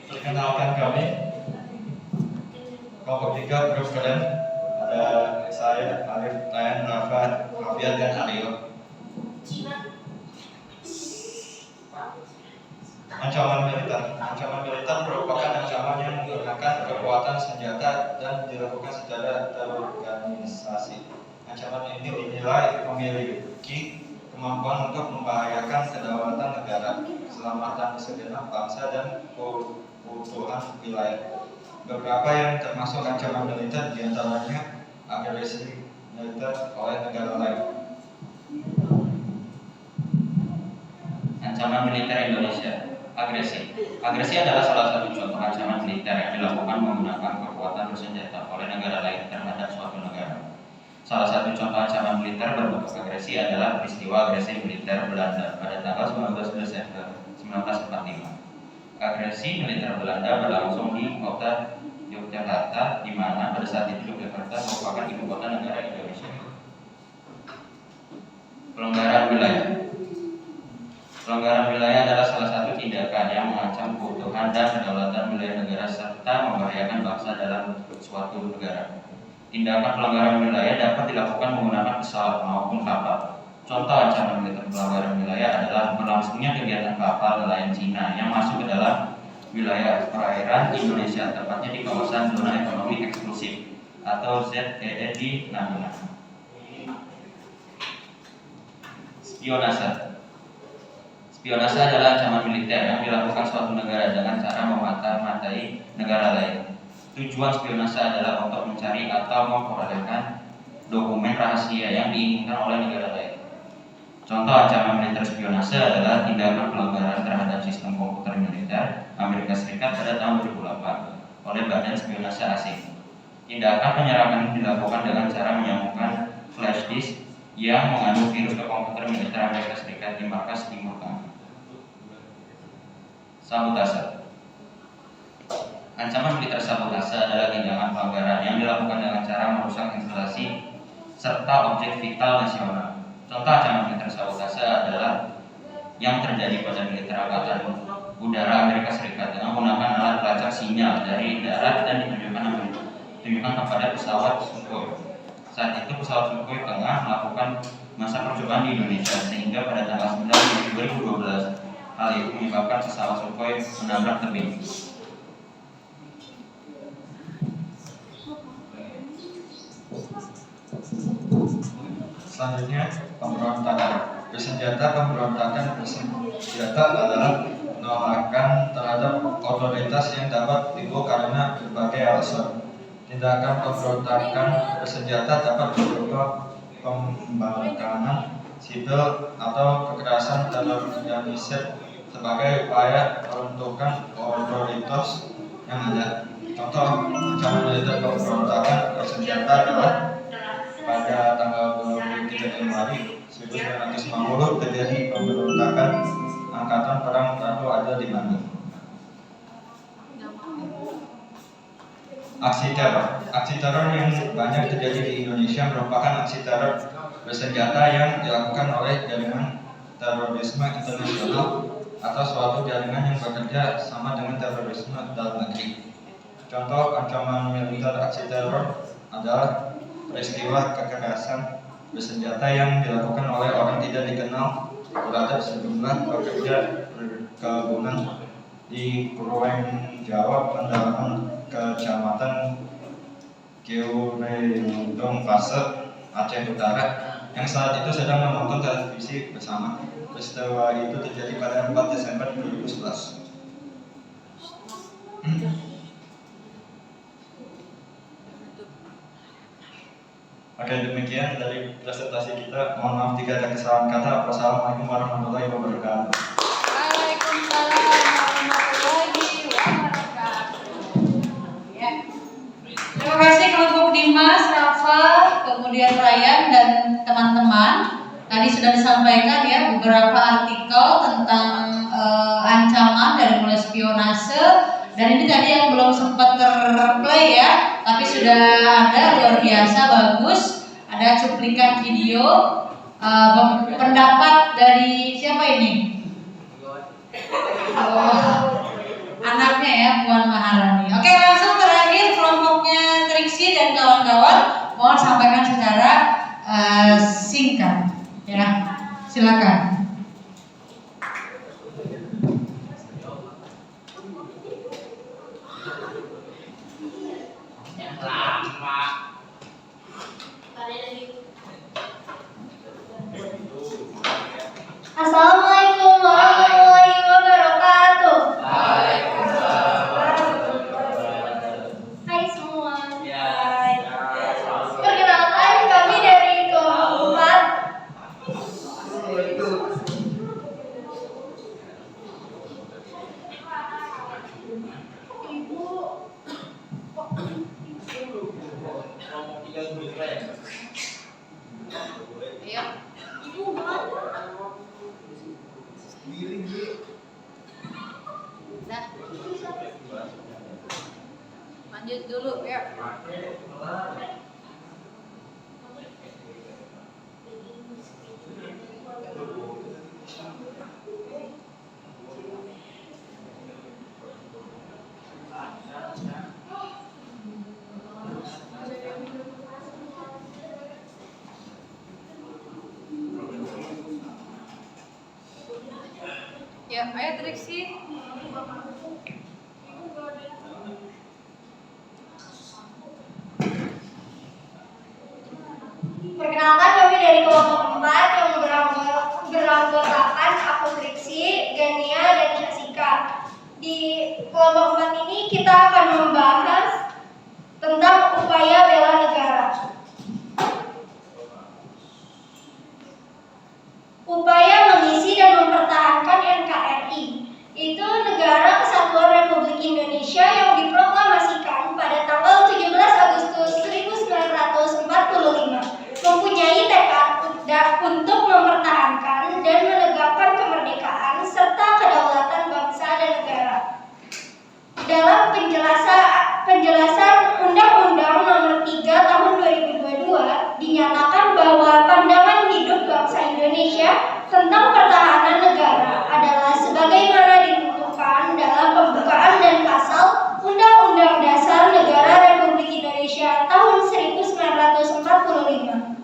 Perkenalkan kami kelompok 3 grup keren. Ada saya, Alif, Tayan, Rafa, Rafiat, dan Aryo. Ancaman militer merupakan ancaman yang menggunakan kekuatan senjata dan dilakukan secara terorganisasi. Ancaman ini dinilai memiliki kemampuan untuk membahayakan kedaulatan negara, keselamatan segenap bangsa, dan keutuhan wilayah. Beberapa yang termasuk ancaman militer diantaranya agresi militer oleh negara lain. Ancaman militer Indonesia. Agresi adalah salah satu contoh ancaman militer yang dilakukan menggunakan kekuatan bersenjata oleh negara lain terhadap suatu negara. Salah satu contoh ancaman militer berbentuk agresi adalah peristiwa agresi militer Belanda pada tanggal 19 Desember 1945. Agresi militer Belanda berlangsung di kota Yogyakarta, di mana pada saat itu Yogyakarta merupakan ibu kota negara Indonesia. Pelonggaran wilayah. Pelonggaran wilayah adalah salah satu tindakan yang mengancam keutuhan dan kedaulatan wilayah negara serta membahayakan bangsa dalam suatu negara. Tindakan pelonggaran wilayah dapat dilakukan menggunakan pesawat maupun kapal. Contoh ancaman militer pelonggaran wilayah adalah berlangsungnya kegiatan kapal nelayan Cina yang masuk ke dalam wilayah perairan Indonesia, tepatnya di kawasan zona ekonomi eksklusif atau ZEE di Natuna. Spionase. Spionase adalah ancaman militer yang dilakukan suatu negara dengan cara memata-matai negara lain. Tujuan spionase adalah untuk mencari atau memperolehkan dokumen rahasia yang diinginkan oleh negara lain. Contoh ancaman militer spionase adalah tindakan pelanggaran terhadap sistem komputer militer Amerika Serikat pada tahun 2008 oleh Badan Spionase Asing. Tindakan penyerangan dilakukan dengan cara menyambungkan flash disk yang mengandung virus ke komputer militer Amerika Serikat di markas Timur Tengah. Sabotase. Ancaman militer sabotase adalah tindakan pelanggaran yang dilakukan dengan cara merusak instalasi serta objek vital nasional. Contoh ancaman militer sabotase adalah yang terjadi pada militer Angkatan Udara Amerika Serikat dengan menggunakan alat pelacak sinyal dari darat dan ditujukan kepada pesawat Sukhoi. Saat itu pesawat Sukhoi tengah melakukan masa percobaan di Indonesia, sehingga pada tanggal 9 Juli 2012 hal itu menyebabkan pesawat Sukhoi menabrak tebing. Selanjutnya, pemberontakan bersenjata. Pemberontakan bersenjata adalah penolakan terhadap otoritas yang dapat timbul karena berbagai alasan. Tindakan pemberontakan bersenjata dapat berupa pembangkangan sipil atau kekerasan terorganisir sebagai upaya meruntuhkan otoritas yang ada. Contoh ancaman militer pemberontakan bersenjata adalah pada tanggal 23 Januari 1950 terjadi pemberontakan Angkatan Perang Ratu Adil di Bandung. Aksi teror yang banyak terjadi di Indonesia merupakan aksi teror bersenjata yang dilakukan oleh jaringan terorisme internasional atau suatu jaringan yang bekerja sama dengan terorisme dalam negeri. Contoh ancaman militer aksi teror adalah peristiwa kekerasan bersenjata yang dilakukan oleh orang tidak dikenal terhadap sejumlah pekerja perkebunan di Purweng, Jawa, Pendalaman, Kecamatan Kiurendong, Fase, Aceh Utara, yang saat itu sedang menonton televisi bersama. Peristiwa itu terjadi pada 4 Desember 2011. Oke, demikian dari presentasi kita. Mohon maaf jika ada kesalahan kata. Wassalamualaikum warahmatullahi wabarakatuh. Waalaikumsalam warahmatullahi wabarakatuh. Ya. Terima kasih kelompok Dimas, Rafa, kemudian Ryan dan teman-teman. Tadi sudah disampaikan ya beberapa artikel tentang ancaman dari mulai spionase. Dan ini tadi yang belum sempat terplay ya, tapi sudah ada, luar biasa bagus. Ada cuplikan video pendapat dari siapa ini? Anaknya ya, Puan Maharani. Oke, langsung terakhir kelompoknya Triksi dan kawan-kawan, mohon sampaikan secara singkat ya. Silakan. Assalamualaikum warahmatullahi wabarakatuh. Hai semua. Perkenalkan kami dari kelompok 4. Ibu Ayo. Ibu mana? Nah. Lanjut dulu ya. Ya, ayo Triksi. Perkenalkan kami dari kelompok 4 yang beranggotakan aku Triksi, Gania, dan Jessica. Di kelompok 4 ini kita akan membahas tentang upaya bela negara. Upaya mengisi dan mempertahankan NKRI, itu Negara Kesatuan Republik Indonesia yang diproklamasikan pada tanggal 17 Agustus 1945, mempunyai tekad untuk mempertahankan dan menegakkan kemerdekaan serta kedaulatan bangsa dan negara. Dalam penjelasan Undang-Undang Nomor 3 Tahun 2022 dinyatakan bahwa pandangan hidup bangsa Indonesia tentang pertahanan negara adalah sebagaimana ditentukan dalam pembukaan dan pasal Undang-Undang Dasar Negara Republik Indonesia tahun 1945.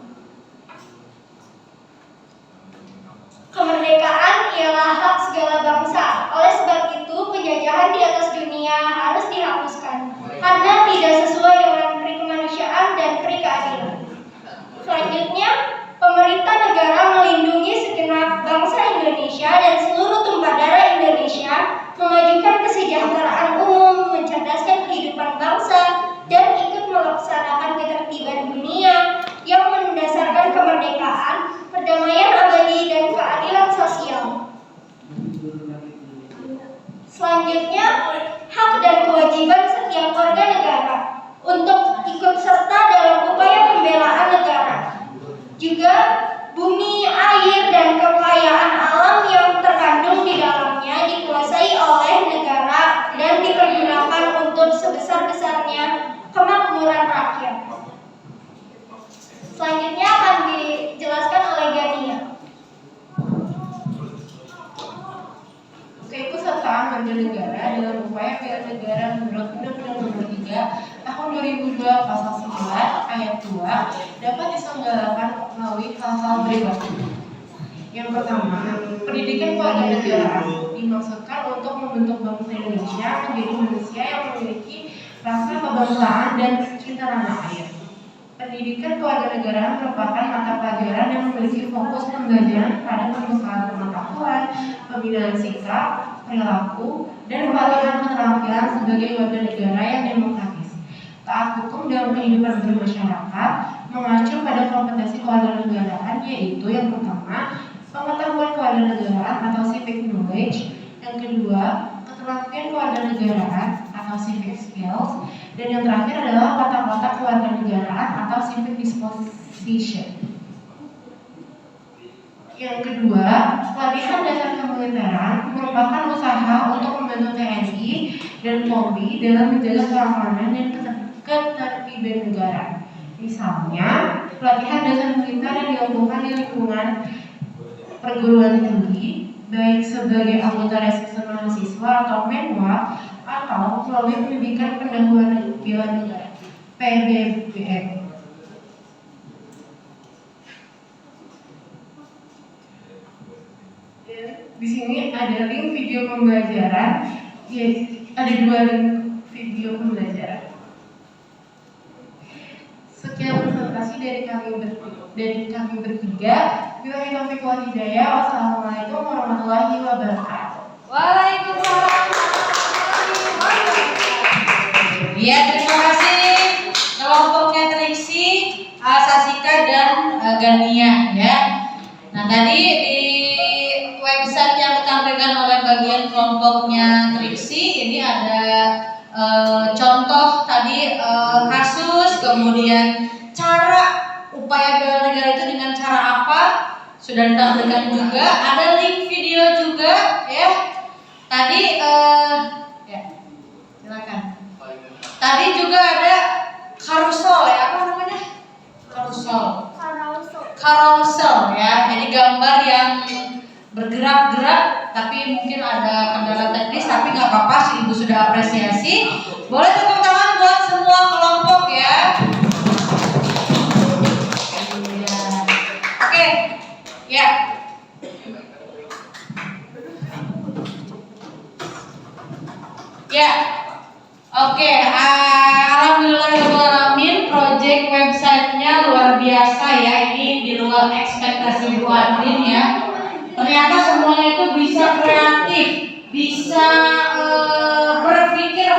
Kemerdekaan ialah hak segala bangsa. Oleh sebab itu, penjajahan di atas dunia harus dihapuskan karena tidak sesuai dengan peri kemanusiaan dan peri keadilan. Selanjutnya, pemerintah negara melindungi segenap bangsa Indonesia dan seluruh tumpah darah Indonesia Juga bumi, air, dan kekayaan alam yang terkandung di dalamnya dikuasai oleh negara dan dipergunakan untuk sebesar-besarnya kemakmuran rakyat. Selanjutnya akan dijelaskan oleh Gania. Keikutsertaan warga negara dalam upaya bela negara menurut Undang-Undang Nomor 3 Tahun 2002 Pasal 9 Ayat 2 dapat diselenggarakan melalui hal-hal berikut. Yang pertama, pendidikan kewarganegaraan dimaksudkan untuk membentuk bangsa Indonesia menjadi manusia yang memiliki rasa kebangsaan dan cinta tanah air. Pendidikan kewarganegaraan merupakan mata pelajaran yang memiliki fokus pembelajaran pada pembekalan pengetahuan, pembinaan sikap, perilaku, dan pelatihan keterampilan sebagai warga negara yang demokratis. Taat hukum dalam kehidupan bermasyarakat mengacu pada kompetensi kewarganegaraan, yaitu yang pertama, pengetahuan kewarganegaraan atau civic knowledge, yang kedua, keterampilan kewarganegaraan atau civic skills, dan yang terakhir adalah watak-watak kewarganegaraan atau civic disposition. Yang kedua, pelatihan dasar kemiliteran merupakan usaha untuk membantu TNI dan Polri dalam menjaga keamanan dan ketertiban negara. Misalnya, pelatihan dasar militer yang dilakukan di lingkungan perguruan tinggi, baik sebagai anggota reserse mahasiswa atau menwa, atau melalui pendidikan pendahuluan bela negara (PBBN). Di sini ada link video pembelajaran, ya, ada 2 link video pembelajaran. Sekian presentasi dari kami bertiga. Billahi taufiq wal hidayah. Wassalamualaikum warahmatullahi wabarakatuh. Waalaikumsalam. Ya, terima kasih kelompoknya Triksi, Sasika, dan Gania ya. Nah, tadi di website yang ditampilkan oleh bagian kelompoknya Triksi ini ada contoh tadi kasus, kemudian cara upaya bela negara itu dengan cara apa sudah ditampilkan juga, ada link video juga ya. Tadi ya silakan. Tadi juga ada carousel ya, apa namanya? Carousel ya. Jadi gambar yang bergerak-gerak, tapi mungkin ada kendala teknis, tapi nggak apa-apa sih, Ibu sudah apresiasi. Boleh tepuk tangan buat semua kelompok ya. Oke, ya. Ya, oke. Alhamdulillahirobbilalamin, project websitenya luar biasa ya. Ini di luar ekspektasi Bu Adrin ya. Ternyata semuanya itu bisa kreatif, bisa berpikir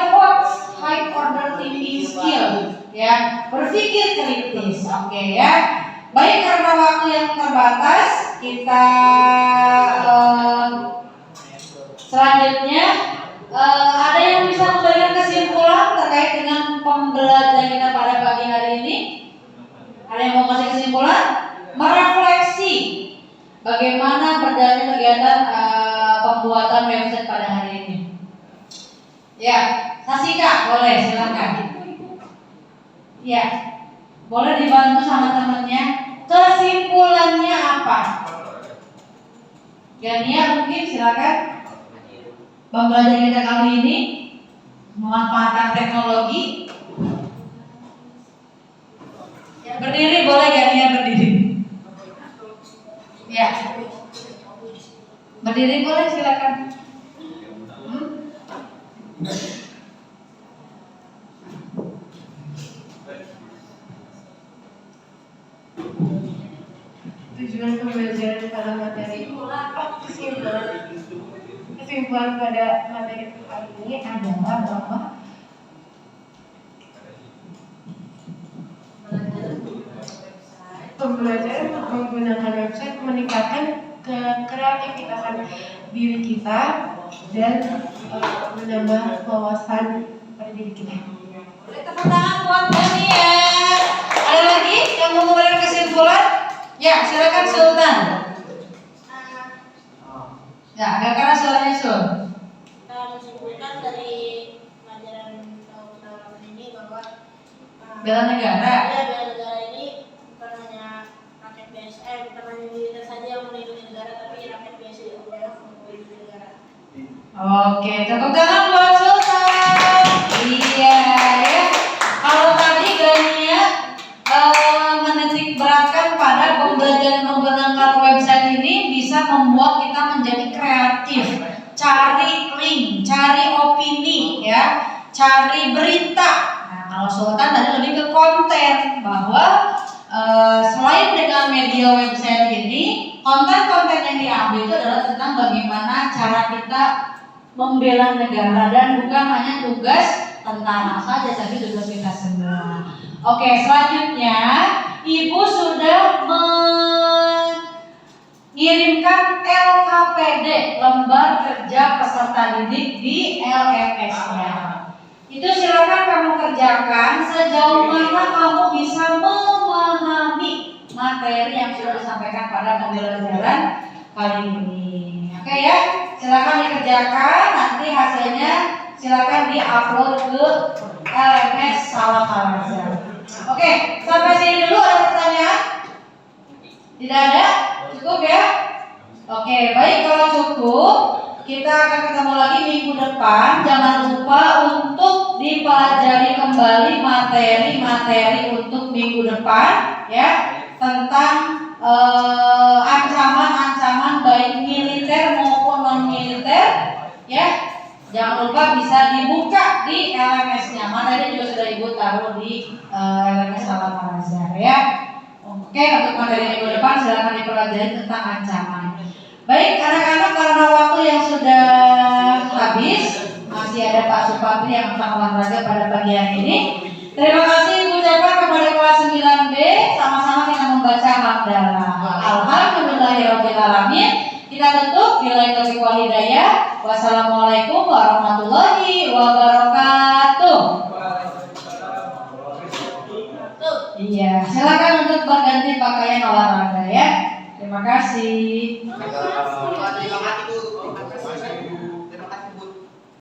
high order thinking skill, ya, berpikir kritis, oke ya. Baik, karena waktu yang terbatas, kita selanjutnya ada yang bisa memberikan kesimpulan terkait dengan pembelajaran kita pada pagi hari ini? Ada yang mau kasih kesimpulan? Merefleksi bagaimana berjalannya kegiatan pembuatan website pada hari ini. Ya, Sasika, boleh silakan. Ya, boleh dibantu sama temannya. Kesimpulannya apa? Gania mungkin silakan. Pembelajaran kita kali ini memanfaatkan teknologi. Ya, berdiri boleh, Gania berdiri. Ya, berdiri boleh, silakan. Tujuan pembelajaran pada materi kesimpulan pada materi kali ini adalah bahwa pembelajaran menggunakan website meningkatkan kreativitasan diri kita dan menambah wawasan pada diri kita. Boleh tepuk tangan buat Gania. Ada lagi yang mau memberikan kesimpulan? Ya, silakan Sultan. Ah, Ya, agak keras suaranya Sul. kita menyimpulkan dari pelajaran tahun ini bahwa Bela negara. ya bela negara ini bukan hanya rakyat biasa, bukan hanya militer saja yang melindungi negara, tapi rakyat biasa juga yang melindungi negara. Oke, tepuk tangan buat Sultan. Iya ya. Kalau tadi Gania menitik beratkan pada pembelajaran menggunakan website ini bisa membuat kita menjadi kreatif, cari link, cari opini, ya, cari berita. Nah, kalau Sultan tadi lebih ke konten bahwa selain dengan media website ini, konten-konten yang diambil itu adalah tentang bagaimana cara kita membela negara dan bukan hanya tugas tentara saja, tapi tugas kita semua. Oke, selanjutnya Ibu sudah mengirimkan LKPD, lembar kerja peserta didik di LMS-nya. Itu silakan kamu kerjakan sejauh mana kamu bisa memahami materi yang sudah disampaikan pada pembelajaran kali ini. Oke ya, silakan dikerjakan. Nanti hasilnya silakan diupload ke LMS Salam Al-Azhar. Oke, sampai sini dulu. Ada pertanyaan? Tidak ada? Cukup ya? Oke, baik, kalau cukup kita akan ketemu lagi minggu depan. Jangan lupa untuk dipelajari kembali materi-materi untuk minggu depan, ya, tentang ancaman-ancaman baik militer maupun non militer, ya. Jangan lupa bisa dibuka di LMS-nya. Materi juga sudah Ibu taruh di LMS Salam Al-Azhar, ya. Oke, untuk materi minggu depan silakan dipelajari tentang ancaman. Baik, anak-anak, karena waktu yang sudah habis, masih ada Pak Supatri yang akan olahraga pada pagi hari ini. Terima kasih ucapkan kepada kelas 9B. Sama-sama kita membaca hamdalah. Alhamdulillahirabbil alamin. Kita tutup billahi taufiq wal hidayah. Wassalamualaikum warahmatullahi wabarakatuh. Iya, silakan untuk berganti pakaian olahraga, ya. Terima kasih.